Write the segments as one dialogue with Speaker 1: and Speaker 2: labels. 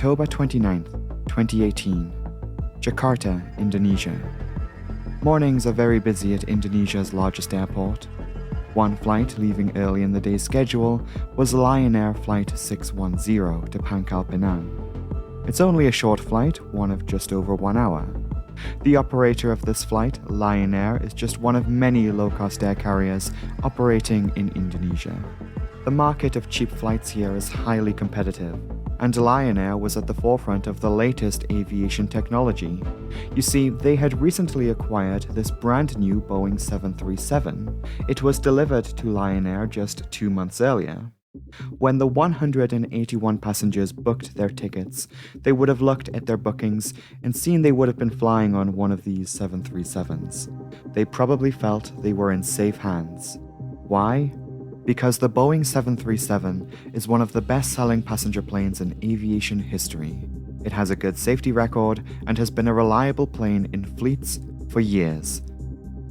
Speaker 1: October 29th, 2018, Jakarta, Indonesia. Mornings are very busy at Indonesia's largest airport. One flight leaving early in the day's schedule was Lion Air Flight 610 to Pangkal Pinang. It's only a short flight, one of just over 1 hour. The operator of this flight, Lion Air, is just one of many low-cost air carriers operating in Indonesia. The market of cheap flights here is highly competitive, and Lion Air was at the forefront of the latest aviation technology. You see, they had recently acquired this brand new Boeing 737. It was delivered to Lion Air just 2 months earlier. When the 181 passengers booked their tickets, they would have looked at their bookings and seen they would have been flying on one of these 737s. They probably felt they were in safe hands. Why? Because the Boeing 737 is one of the best-selling passenger planes in aviation history. It has a good safety record and has been a reliable plane in fleets for years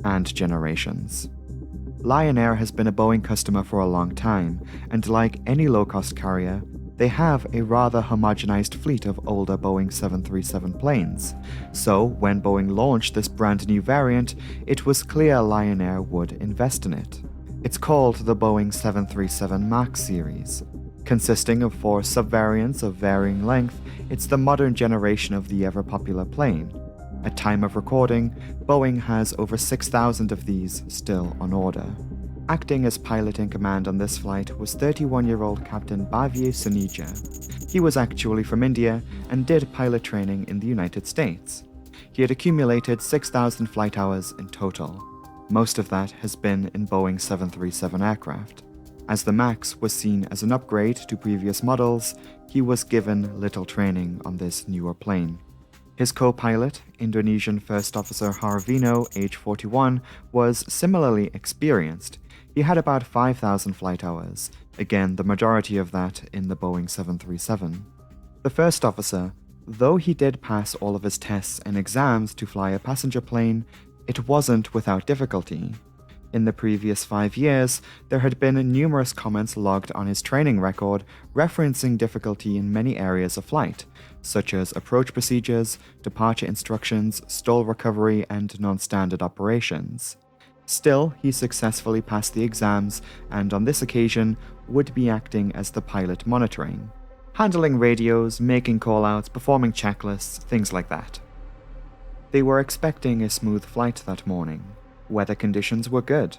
Speaker 1: and generations. Lion Air has been a Boeing customer for a long time, and like any low-cost carrier, they have a rather homogenized fleet of older Boeing 737 planes. So, when Boeing launched this brand new variant, it was clear Lion Air would invest in it. It's called the Boeing 737 MAX series. Consisting of 4 subvariants of varying length, it's the modern generation of the ever-popular plane. At time of recording, Boeing has over 6,000 of these still on order. Acting as pilot in command on this flight was 31-year-old Captain Bhavya Sunija. He was actually from India and did pilot training in the United States. He had accumulated 6,000 flight hours in total. Most of that has been in Boeing 737 aircraft. As the MAX was seen as an upgrade to previous models, he was given little training on this newer plane. His co-pilot, Indonesian First Officer Harvino, age 41, was similarly experienced. He had about 5,000 flight hours, again the majority of that in the Boeing 737. The first officer, though he did pass all of his tests and exams to fly a passenger plane, it wasn't without difficulty. In the previous 5 years, there had been numerous comments logged on his training record referencing difficulty in many areas of flight, such as approach procedures, departure instructions, stall recovery, and non-standard operations. Still, he successfully passed the exams and on this occasion would be acting as the pilot monitoring, handling radios, making callouts, performing checklists, things like that. They were expecting a smooth flight that morning. Weather conditions were good.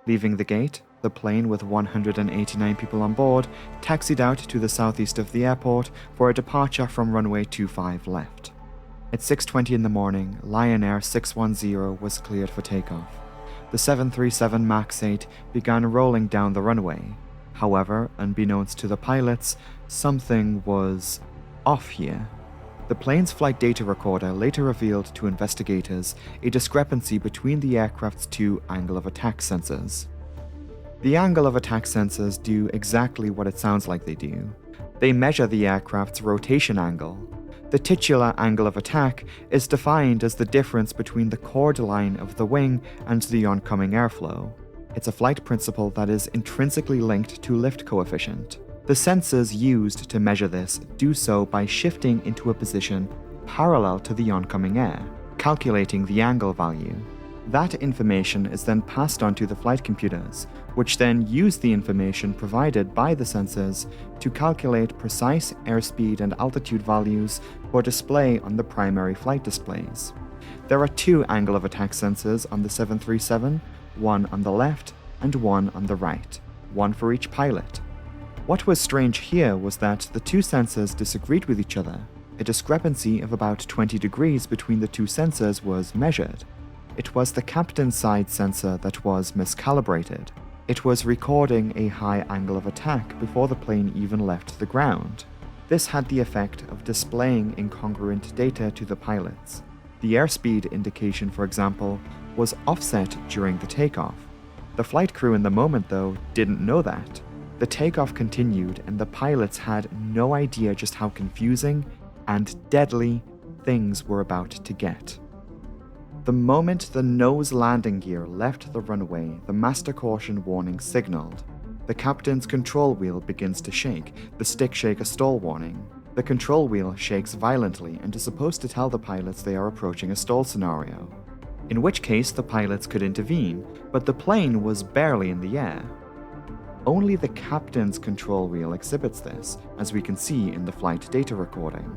Speaker 1: Leaving the gate, the plane with 189 people on board taxied out to the southeast of the airport for a departure from runway 25 left. At 6:20 in the morning, Lion Air 610 was cleared for takeoff. The 737 MAX 8 began rolling down the runway. However, unbeknownst to the pilots, something was off here. The plane's flight data recorder later revealed to investigators a discrepancy between the aircraft's 2 angle of attack sensors. The angle of attack sensors do exactly what it sounds like they do. They measure the aircraft's rotation angle. The titular angle of attack is defined as the difference between the chord line of the wing and the oncoming airflow. It's a flight principle that is intrinsically linked to lift coefficient. The sensors used to measure this do so by shifting into a position parallel to the oncoming air, calculating the angle value. That information is then passed on to the flight computers, which then use the information provided by the sensors to calculate precise airspeed and altitude values for display on the primary flight displays. There are 2 angle of attack sensors on the 737, one on the left and one on the right, one for each pilot. What was strange here was that the 2 sensors disagreed with each other. A discrepancy of about 20 degrees between the 2 sensors was measured. It was the captain's side sensor that was miscalibrated. It was recording a high angle of attack before the plane even left the ground. This had the effect of displaying incongruent data to the pilots. The airspeed indication, for example, was offset during the takeoff. The flight crew in the moment, though, didn't know that. The takeoff continued, and the pilots had no idea just how confusing and deadly things were about to get. The moment the nose landing gear left the runway, the master caution warning signaled. The captain's control wheel begins to shake, the stick shake a stall warning. The control wheel shakes violently and is supposed to tell the pilots they are approaching a stall scenario, in which case the pilots could intervene, but the plane was barely in the air. Only the captain's control wheel exhibits this, as we can see in the flight data recording.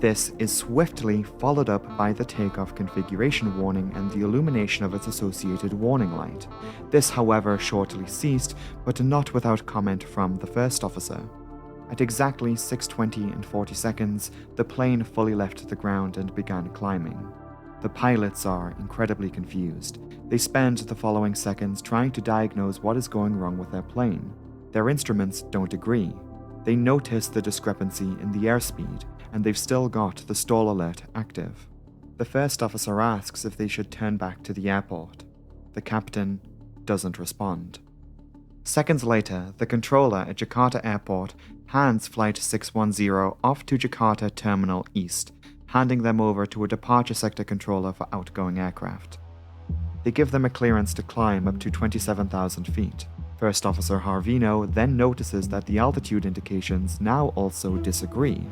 Speaker 1: This is swiftly followed up by the takeoff configuration warning and the illumination of its associated warning light. This, however, shortly ceased, but not without comment from the first officer. At exactly 6:20 and 40 seconds, the plane fully left the ground and began climbing. The pilots are incredibly confused. They spend the following seconds trying to diagnose what is going wrong with their plane. Their instruments don't agree. They notice the discrepancy in the airspeed, and they've still got the stall alert active. The first officer asks if they should turn back to the airport. The captain doesn't respond. Seconds later, the controller at Jakarta Airport hands Flight 610 off to Jakarta Terminal East, handing them over to a departure sector controller for outgoing aircraft. They give them a clearance to climb up to 27,000 feet. First Officer Harvino then notices that the altitude indications now also disagree.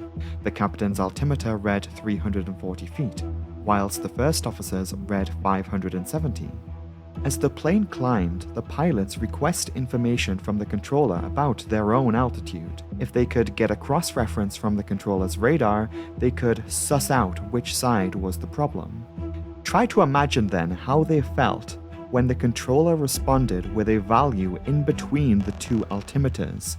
Speaker 1: The captain's altimeter read 340 feet, whilst the first officer's read 570. As the plane climbed, the pilots request information from the controller about their own altitude. If they could get a cross-reference from the controller's radar, they could suss out which side was the problem. Try to imagine then how they felt when the controller responded with a value in between the two altimeters.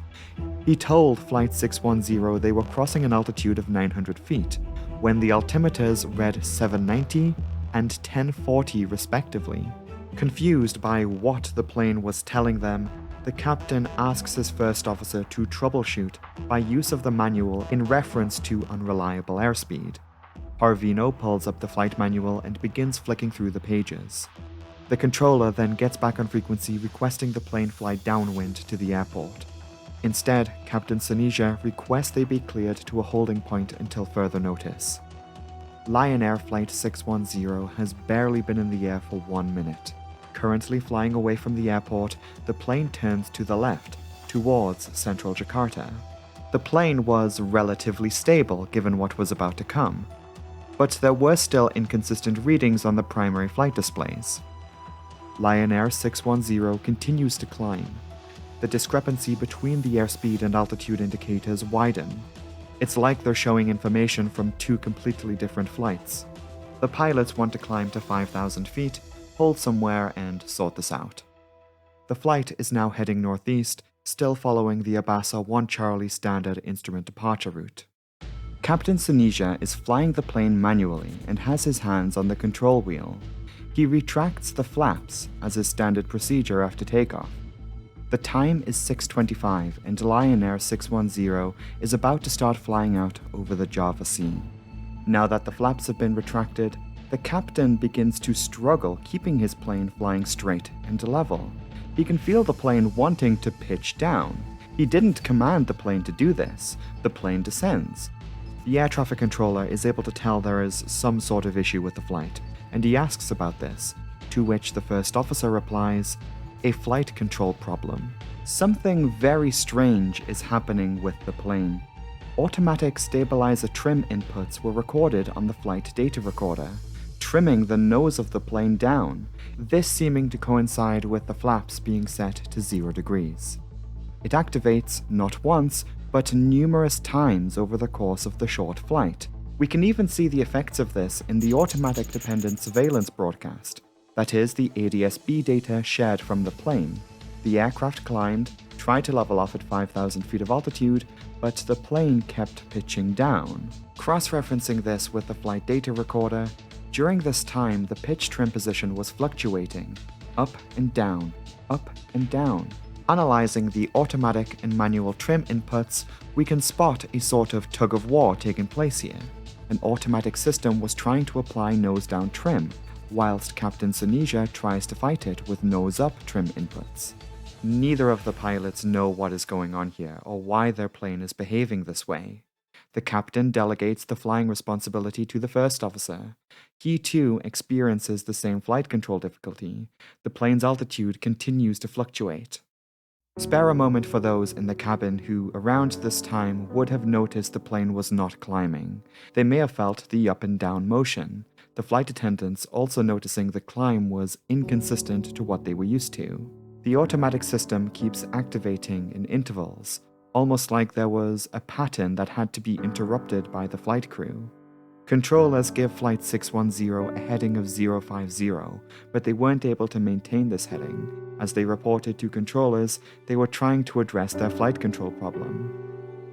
Speaker 1: He told Flight 610 they were crossing an altitude of 900 feet, when the altimeters read 790 and 1040 respectively. Confused by what the plane was telling them, the captain asks his first officer to troubleshoot by use of the manual in reference to unreliable airspeed. Harvino pulls up the flight manual and begins flicking through the pages. The controller then gets back on frequency requesting the plane fly downwind to the airport. Instead, Captain Sanija requests they be cleared to a holding point until further notice. Lion Air Flight 610 has barely been in the air for 1 minute. Currently flying away from the airport, the plane turns to the left, towards central Jakarta. The plane was relatively stable given what was about to come, but there were still inconsistent readings on the primary flight displays. Lion Air 610 continues to climb. The discrepancy between the airspeed and altitude indicators widen. It's like they're showing information from two completely different flights. The pilots want to climb to 5,000 feet, hold somewhere, and sort this out. The flight is now heading northeast, still following the Abasa 1 Charlie standard instrument departure route. Captain Sanija is flying the plane manually and has his hands on the control wheel. He retracts the flaps as is standard procedure after takeoff. The time is 6:25 and Lion Air 610 is about to start flying out over the Java Sea. Now that the flaps have been retracted, the captain begins to struggle keeping his plane flying straight and level. He can feel the plane wanting to pitch down. He didn't command the plane to do this. The plane descends. The air traffic controller is able to tell there is some sort of issue with the flight, and he asks about this, to which the first officer replies, "A flight control problem. Something very strange is happening with the plane. Automatic stabilizer trim inputs were recorded on the flight data recorder, trimming the nose of the plane down, this seeming to coincide with the flaps being set to 0 degrees. It activates not once, but numerous times over the course of the short flight. We can even see the effects of this in the automatic dependent surveillance broadcast, that is, the ADS-B data shared from the plane. The aircraft climbed, tried to level off at 5,000 feet of altitude, but the plane kept pitching down. Cross-referencing this with the flight data recorder, during this time the pitch trim position was fluctuating, up and down, up and down. Analyzing the automatic and manual trim inputs, we can spot a sort of tug-of-war taking place here. An automatic system was trying to apply nose-down trim, whilst Captain Sanija tries to fight it with nose-up trim inputs. Neither of the pilots know what is going on here or why their plane is behaving this way. The captain delegates the flying responsibility to the first officer. He too experiences the same flight control difficulty. The plane's altitude continues to fluctuate. Spare a moment for those in the cabin who, around this time, would have noticed the plane was not climbing. They may have felt the up and down motion, the flight attendants also noticing the climb was inconsistent to what they were used to. The automatic system keeps activating in intervals, almost like there was a pattern that had to be interrupted by the flight crew. Controllers give Flight 610 a heading of 050, but they weren't able to maintain this heading. As they reported to controllers, they were trying to address their flight control problem.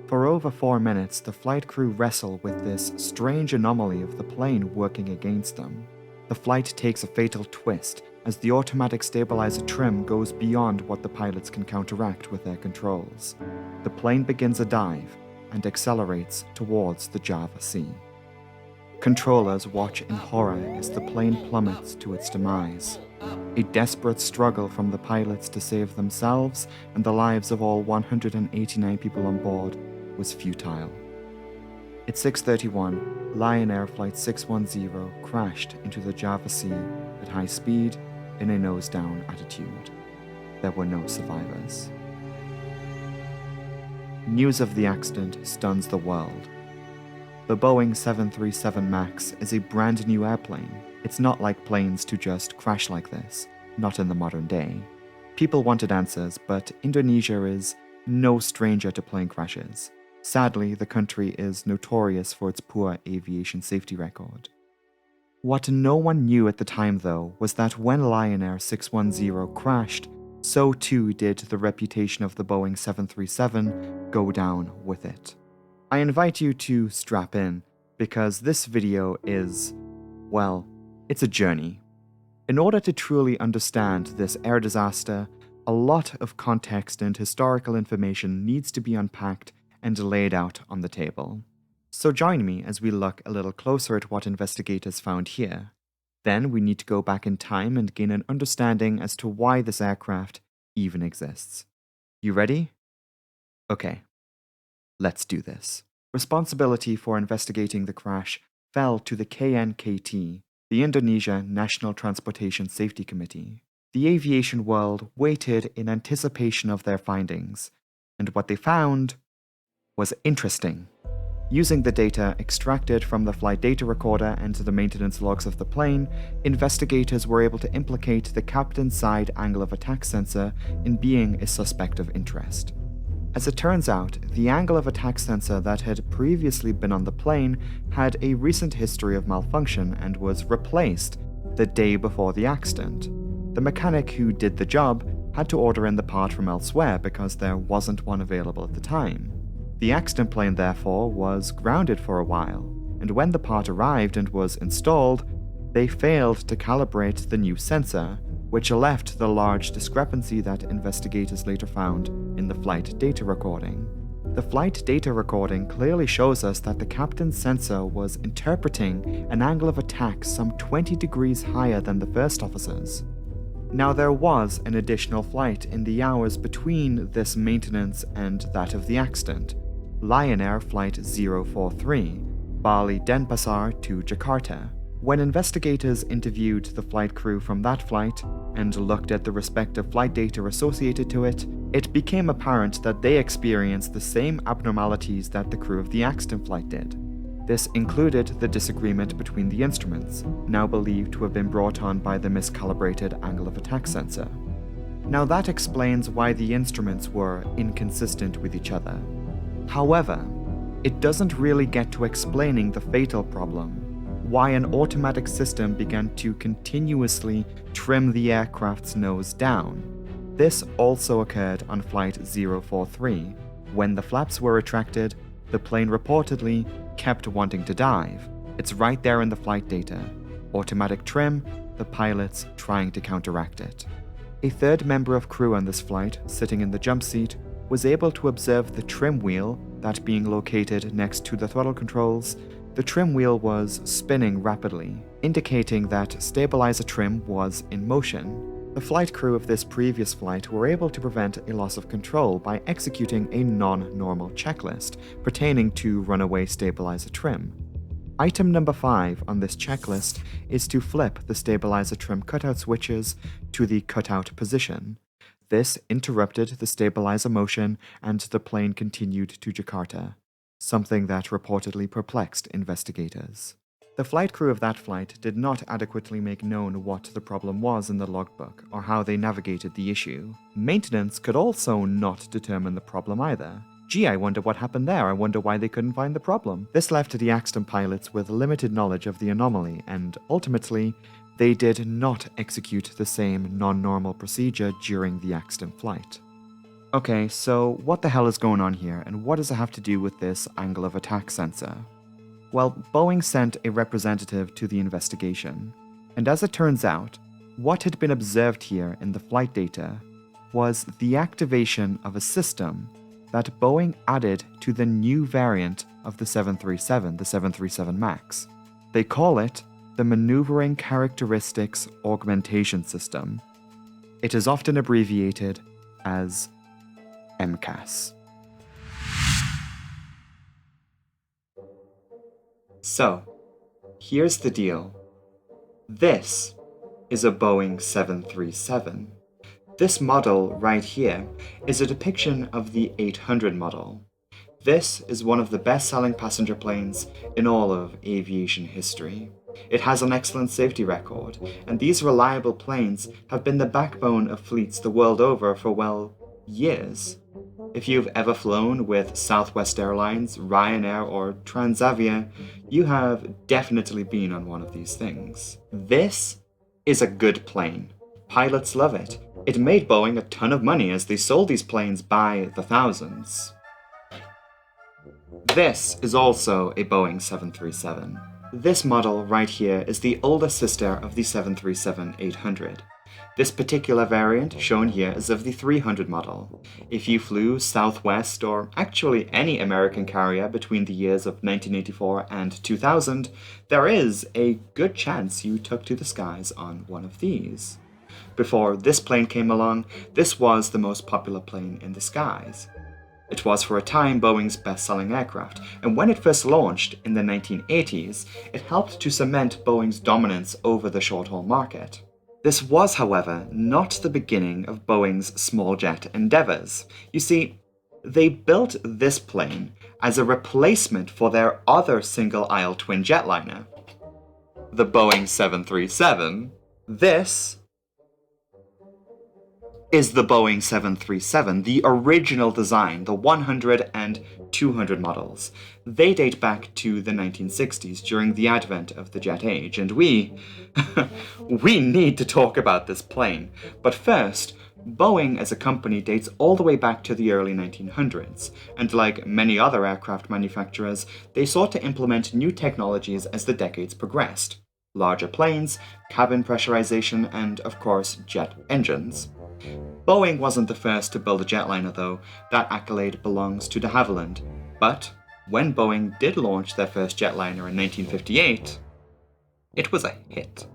Speaker 1: For over 4 minutes, the flight crew wrestle with this strange anomaly of the plane working against them. The flight takes a fatal twist as the automatic stabilizer trim goes beyond what the pilots can counteract with their controls. The plane begins a dive and accelerates towards the Java Sea. Controllers watch in horror as the plane plummets to its demise. A desperate struggle from the pilots to save themselves and the lives of all 189 people on board was futile. At 6:31, Lion Air Flight 610 crashed into the Java Sea at high speed in a nose-down attitude. There were no survivors. News of the accident stuns the world. The Boeing 737 MAX is a brand new airplane. It's not like planes to just crash like this, not in the modern day. People wanted answers, but Indonesia is no stranger to plane crashes. Sadly, the country is notorious for its poor aviation safety record. What no one knew at the time, though, was that when Lion Air 610 crashed, so too did the reputation of the Boeing 737 go down with it. I invite you to strap in, because this video is, well, it's a journey. In order to truly understand this air disaster, a lot of context and historical information needs to be unpacked and laid out on the table. So join me as we look a little closer at what investigators found here. Then we need to go back in time and gain an understanding as to why this aircraft even exists. You ready? Okay. Let's do this. Responsibility for investigating the crash fell to the KNKT, the Indonesia National Transportation Safety Committee. The aviation world waited in anticipation of their findings, and what they found was interesting. Using the data extracted from the flight data recorder and the maintenance logs of the plane, investigators were able to implicate the captain's side angle of attack sensor in being a suspect of interest. As it turns out, the angle of attack sensor that had previously been on the plane had a recent history of malfunction and was replaced the day before the accident. The mechanic who did the job had to order in the part from elsewhere because there wasn't one available at the time. The accident plane, therefore, was grounded for a while, and when the part arrived and was installed, they failed to calibrate the new sensor, which left the large discrepancy that investigators later found in the flight data recording. The flight data recording clearly shows us that the captain's sensor was interpreting an angle of attack some 20 degrees higher than the first officer's. Now, there was an additional flight in the hours between this maintenance and that of the accident, Lion Air Flight 043, Bali Denpasar to Jakarta. When investigators interviewed the flight crew from that flight and looked at the respective flight data associated to it, it became apparent that they experienced the same abnormalities that the crew of the accident flight did. This included the disagreement between the instruments, now believed to have been brought on by the miscalibrated angle of attack sensor. Now that explains why the instruments were inconsistent with each other. However, it doesn't really get to explaining the fatal problem, why an automatic system began to continuously trim the aircraft's nose down. This also occurred on Flight 043. When the flaps were retracted, the plane reportedly kept wanting to dive. It's right there in the flight data. Automatic trim, the pilots trying to counteract it. A third member of crew on this flight, sitting in the jump seat, was able to observe the trim wheel, that being located next to the throttle controls. The trim wheel was spinning rapidly, indicating that stabilizer trim was in motion. The flight crew of this previous flight were able to prevent a loss of control by executing a non-normal checklist pertaining to runaway stabilizer trim. Item number 5 on this checklist is to flip the stabilizer trim cutout switches to the cutout position. This interrupted the stabilizer motion and the plane continued to Jakarta, something that reportedly perplexed investigators. The flight crew of that flight did not adequately make known what the problem was in the logbook or how they navigated the issue. Maintenance could also not determine the problem either. Gee, I wonder what happened there. I wonder why they couldn't find the problem. This left the accident pilots with limited knowledge of the anomaly, and ultimately, they did not execute the same non-normal procedure during the accident flight. Okay, so what the hell is going on here, and what does it have to do with this angle of attack sensor? Well, Boeing sent a representative to the investigation, and as it turns out, what had been observed here in the flight data was the activation of a system that Boeing added to the new variant of the 737, the 737 MAX. They call it the Maneuvering Characteristics Augmentation System. It is often abbreviated as MCAS. So, here's the deal. This is a Boeing 737. This model right here is a depiction of the 800 model. This is one of the best-selling passenger planes in all of aviation history. It has an excellent safety record, and these reliable planes have been the backbone of fleets the world over for, well, years. If you've ever flown with Southwest Airlines, Ryanair, or Transavia, you have definitely been on one of these things. This is a good plane. Pilots love it. It made Boeing a ton of money as they sold these planes by the thousands. This is also a Boeing 737. This model right here is the older sister of the 737-800. This particular variant shown here is of the 300 model. If you flew Southwest or actually any American carrier between the years of 1984 and 2000, there is a good chance you took to the skies on one of these. Before this plane came along, this was the most popular plane in the skies. It was for a time Boeing's best-selling aircraft, and when it first launched in the 1980s, it helped to cement Boeing's dominance over the short-haul market. This was, however, not the beginning of Boeing's small jet endeavors. You see, they built this plane as a replacement for their other single-aisle twin jetliner, the Boeing 737. This is the Boeing 737, the original design, the 100 and 200 models. They date back to the 1960s during the advent of the jet age, and we need to talk about this plane. But first, Boeing as a company dates all the way back to the early 1900s, and like many other aircraft manufacturers, they sought to implement new technologies as the decades progressed. Larger planes, cabin pressurization, and of course, jet engines. Boeing wasn't the first to build a jetliner though, that accolade belongs to de Havilland. But when Boeing did launch their first jetliner in 1958, it was a hit.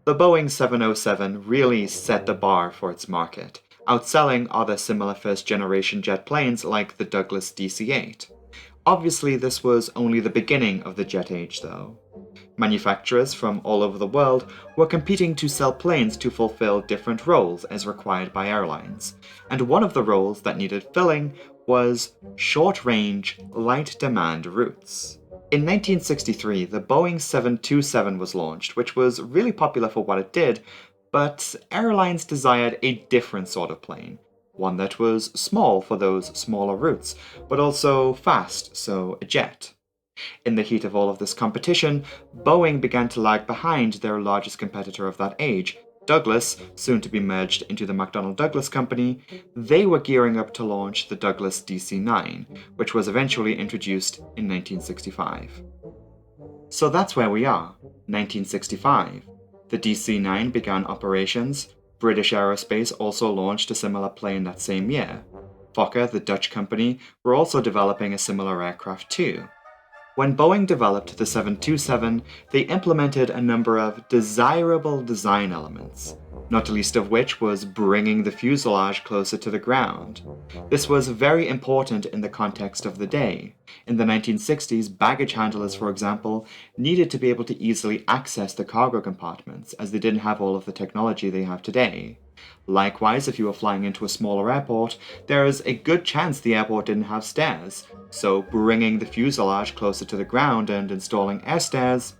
Speaker 1: The Boeing 707 really set the bar for its market, outselling other similar first-generation jet planes like the Douglas DC-8. Obviously, this was only the beginning of the jet age though. Manufacturers from all over the world were competing to sell planes to fulfill different roles as required by airlines, and one of the roles that needed filling was short-range, light-demand routes. In 1963, the Boeing 727 was launched, which was really popular for what it did, but airlines desired a different sort of plane, one that was small for those smaller routes, but also fast, so a jet. In the heat of all of this competition, Boeing began to lag behind their largest competitor of that age, Douglas, soon to be merged into the McDonnell Douglas Company. They were gearing up to launch the Douglas DC-9, which was eventually introduced in 1965. So that's where we are, 1965. The DC-9 began operations. British Aerospace also launched a similar plane that same year. Fokker, the Dutch company, were also developing a similar aircraft too. When Boeing developed the 727, they implemented a number of desirable design elements, not least of which was bringing the fuselage closer to the ground. This was very important in the context of the day. In the 1960s, baggage handlers, for example, needed to be able to easily access the cargo compartments, as they didn't have all of the technology they have today. Likewise, if you were flying into a smaller airport, there is a good chance the airport didn't have stairs, so bringing the fuselage closer to the ground and installing air stairs,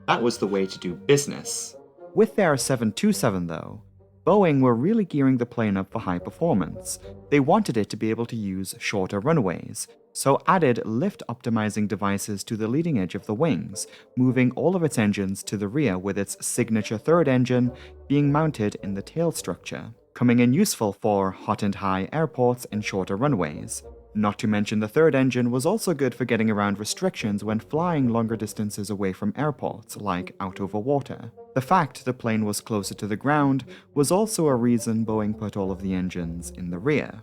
Speaker 1: that was the way to do business. With their 727 though, Boeing were really gearing the plane up for high performance. They wanted it to be able to use shorter runways, so added lift-optimizing devices to the leading edge of the wings, moving all of its engines to the rear with its signature third engine being mounted in the tail structure, coming in useful for hot and high airports and shorter runways. Not to mention the third engine was also good for getting around restrictions when flying longer distances away from airports, like out over water. The fact the plane was closer to the ground was also a reason Boeing put all of the engines in the rear.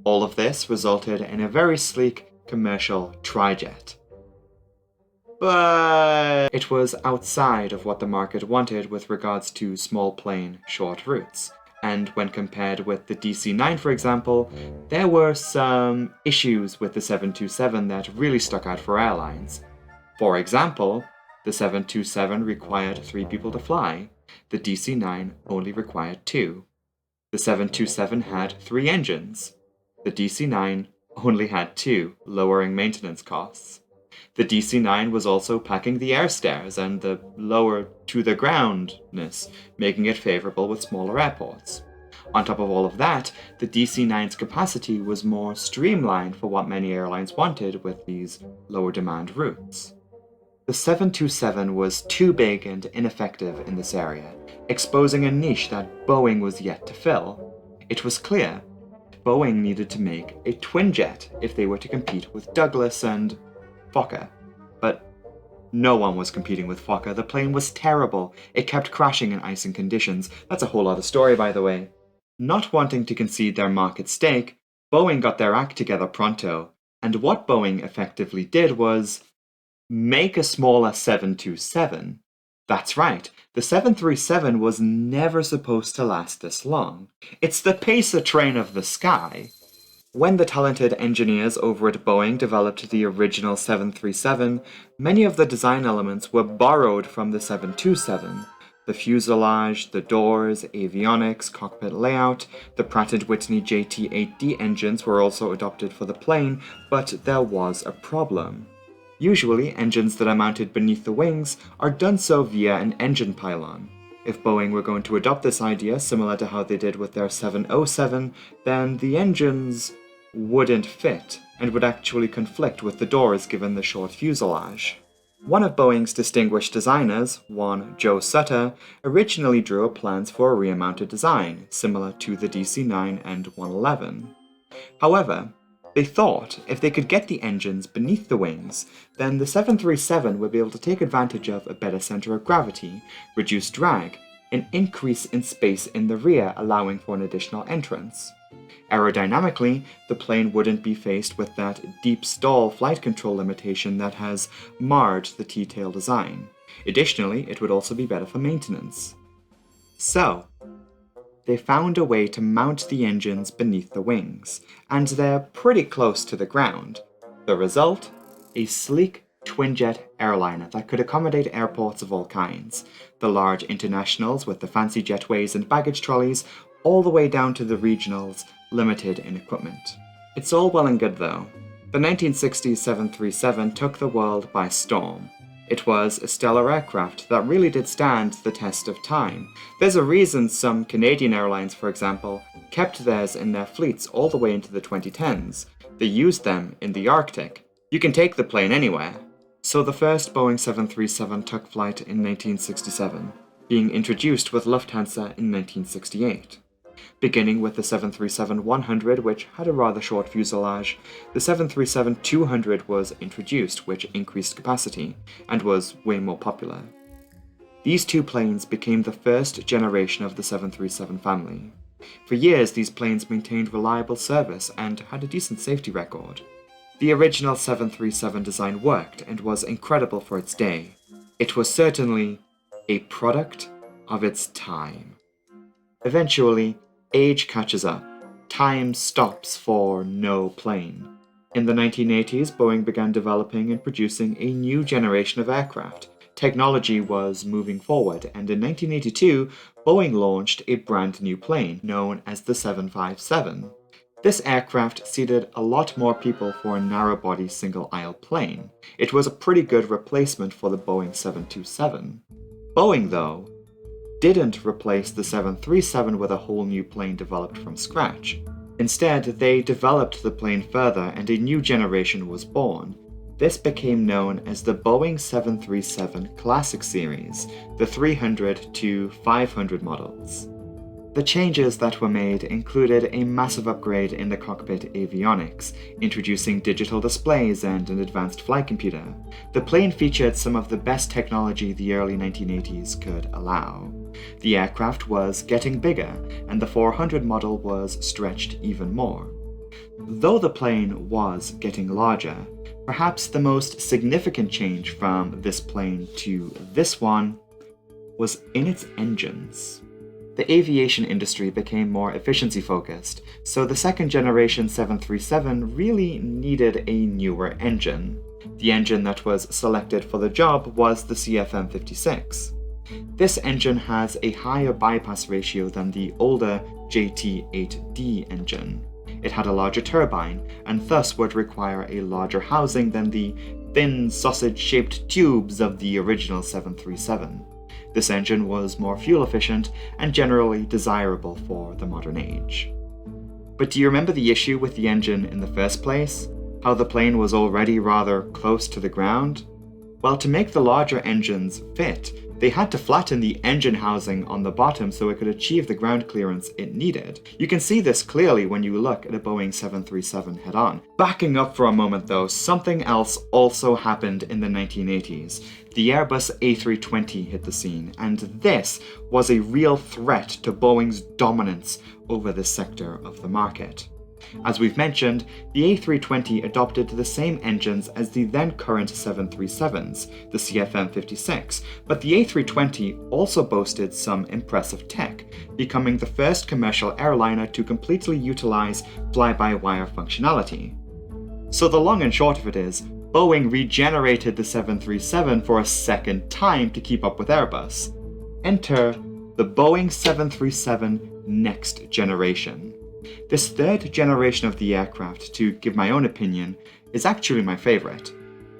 Speaker 1: All of this resulted in a very sleek commercial trijet. But it was outside of what the market wanted with regards to small plane short routes. And when compared with the DC-9, for example, there were some issues with the 727 that really stuck out for airlines. For example, the 727 required 3 people to fly. The DC-9 only required 2. The 727 had 3 engines. The DC-9 only had 2, lowering maintenance costs. The DC-9 was also packing the air stairs and the lower to the groundness, making it favorable with smaller airports. On top of all of that, the DC-9's capacity was more streamlined for what many airlines wanted with these lower demand routes. The 727 was too big and ineffective in this area, exposing a niche that Boeing was yet to fill. It was clear Boeing needed to make a twin jet if they were to compete with Douglas and Fokker. But no one was competing with Fokker. The plane was terrible. It kept crashing in icing conditions. That's a whole other story, by the way. Not wanting to concede their market stake, Boeing got their act together pronto, and what Boeing effectively did was make a smaller 727. That's right, the 737 was never supposed to last this long. It's the pacer train of the sky. When the talented engineers over at Boeing developed the original 737, many of the design elements were borrowed from the 727. The fuselage, the doors, avionics, cockpit layout, the Pratt & Whitney JT8D engines were also adopted for the plane, but there was a problem. Usually, engines that are mounted beneath the wings are done so via an engine pylon. If Boeing were going to adopt this idea, similar to how they did with their 707, then the engines wouldn't fit and would actually conflict with the doors given the short fuselage. One of Boeing's distinguished designers, one Joe Sutter, originally drew up plans for a rear-mounted design, similar to the DC-9 and 111. However, they thought if they could get the engines beneath the wings, then the 737 would be able to take advantage of a better center of gravity, reduce drag, and increase in space in the rear, allowing for an additional entrance. Aerodynamically, the plane wouldn't be faced with that deep stall flight control limitation that has marred the T-tail design. Additionally, it would also be better for maintenance. So, they found a way to mount the engines beneath the wings, and they're pretty close to the ground. The result? A sleek twin-jet airliner that could accommodate airports of all kinds, the large internationals with the fancy jetways and baggage trolleys, all the way down to the regionals, limited in equipment. It's all well and good though. The 1960s 737 took the world by storm. It was a stellar aircraft that really did stand the test of time. There's a reason some Canadian airlines, for example, kept theirs in their fleets all the way into the 2010s. They used them in the Arctic. You can take the plane anywhere. So the first Boeing 737 took flight in 1967, being introduced with Lufthansa in 1968. Beginning with the 737-100, which had a rather short fuselage, the 737-200 was introduced, which increased capacity, and was way more popular. These two planes became the first generation of the 737 family. For years, these planes maintained reliable service and had a decent safety record. The original 737 design worked and was incredible for its day. It was certainly a product of its time. Eventually, age catches up. Time stops for no plane. In the 1980s, Boeing began developing and producing a new generation of aircraft, Technology was moving forward, and in 1982, Boeing launched a brand new plane known as the 757. This aircraft seated a lot more people for a narrow-body single-aisle plane. It was a pretty good replacement for the Boeing 727. Boeing, though, didn't replace the 737 with a whole new plane developed from scratch. Instead, they developed the plane further and a new generation was born. This became known as the Boeing 737 Classic Series, the 300 to 500 models. The changes that were made included a massive upgrade in the cockpit avionics, introducing digital displays and an advanced flight computer. The plane featured some of the best technology the early 1980s could allow. The aircraft was getting bigger, and the 400 model was stretched even more. Though the plane was getting larger, perhaps the most significant change from this plane to this one was in its engines. The aviation industry became more efficiency-focused, so the second-generation 737 really needed a newer engine. The engine that was selected for the job was the CFM56. This engine has a higher bypass ratio than the older JT8D engine. It had a larger turbine, and thus would require a larger housing than the thin, sausage-shaped tubes of the original 737. This engine was more fuel-efficient and generally desirable for the modern age. But do you remember the issue with the engine in the first place? How the plane was already rather close to the ground? Well, to make the larger engines fit, they had to flatten the engine housing on the bottom so it could achieve the ground clearance it needed. You can see this clearly when you look at a Boeing 737 head-on. Backing up for a moment though, something else also happened in the 1980s. The Airbus A320 hit the scene, and this was a real threat to Boeing's dominance over this sector of the market. As we've mentioned, the A320 adopted the same engines as the then current 737s, the CFM56, but the A320 also boasted some impressive tech, becoming the first commercial airliner to completely utilize fly-by-wire functionality. So the long and short of it is, Boeing regenerated the 737 for a second time to keep up with Airbus. Enter the Boeing 737 Next Generation. This third generation of the aircraft, to give my own opinion, is actually my favorite.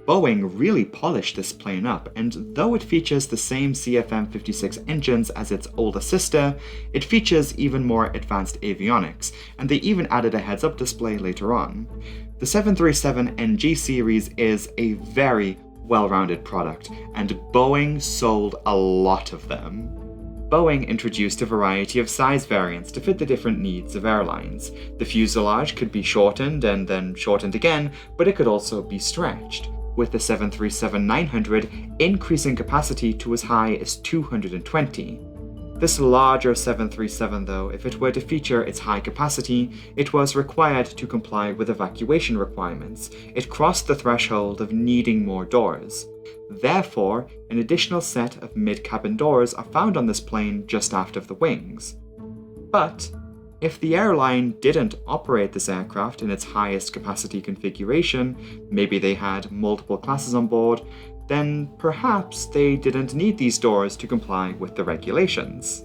Speaker 1: Boeing really polished this plane up, and though it features the same CFM56 engines as its older sister, it features even more advanced avionics, and they even added a heads-up display later on. The 737 NG series is a very well-rounded product, and Boeing sold a lot of them. Boeing introduced a variety of size variants to fit the different needs of airlines. The fuselage could be shortened and then shortened again, but it could also be stretched, with the 737-900 increasing capacity to as high as 220. This larger 737 though, if it were to feature its high capacity, it was required to comply with evacuation requirements. It crossed the threshold of needing more doors. Therefore, an additional set of mid-cabin doors are found on this plane just aft of the wings. But if the airline didn't operate this aircraft in its highest capacity configuration, maybe they had multiple classes on board, then perhaps they didn't need these doors to comply with the regulations.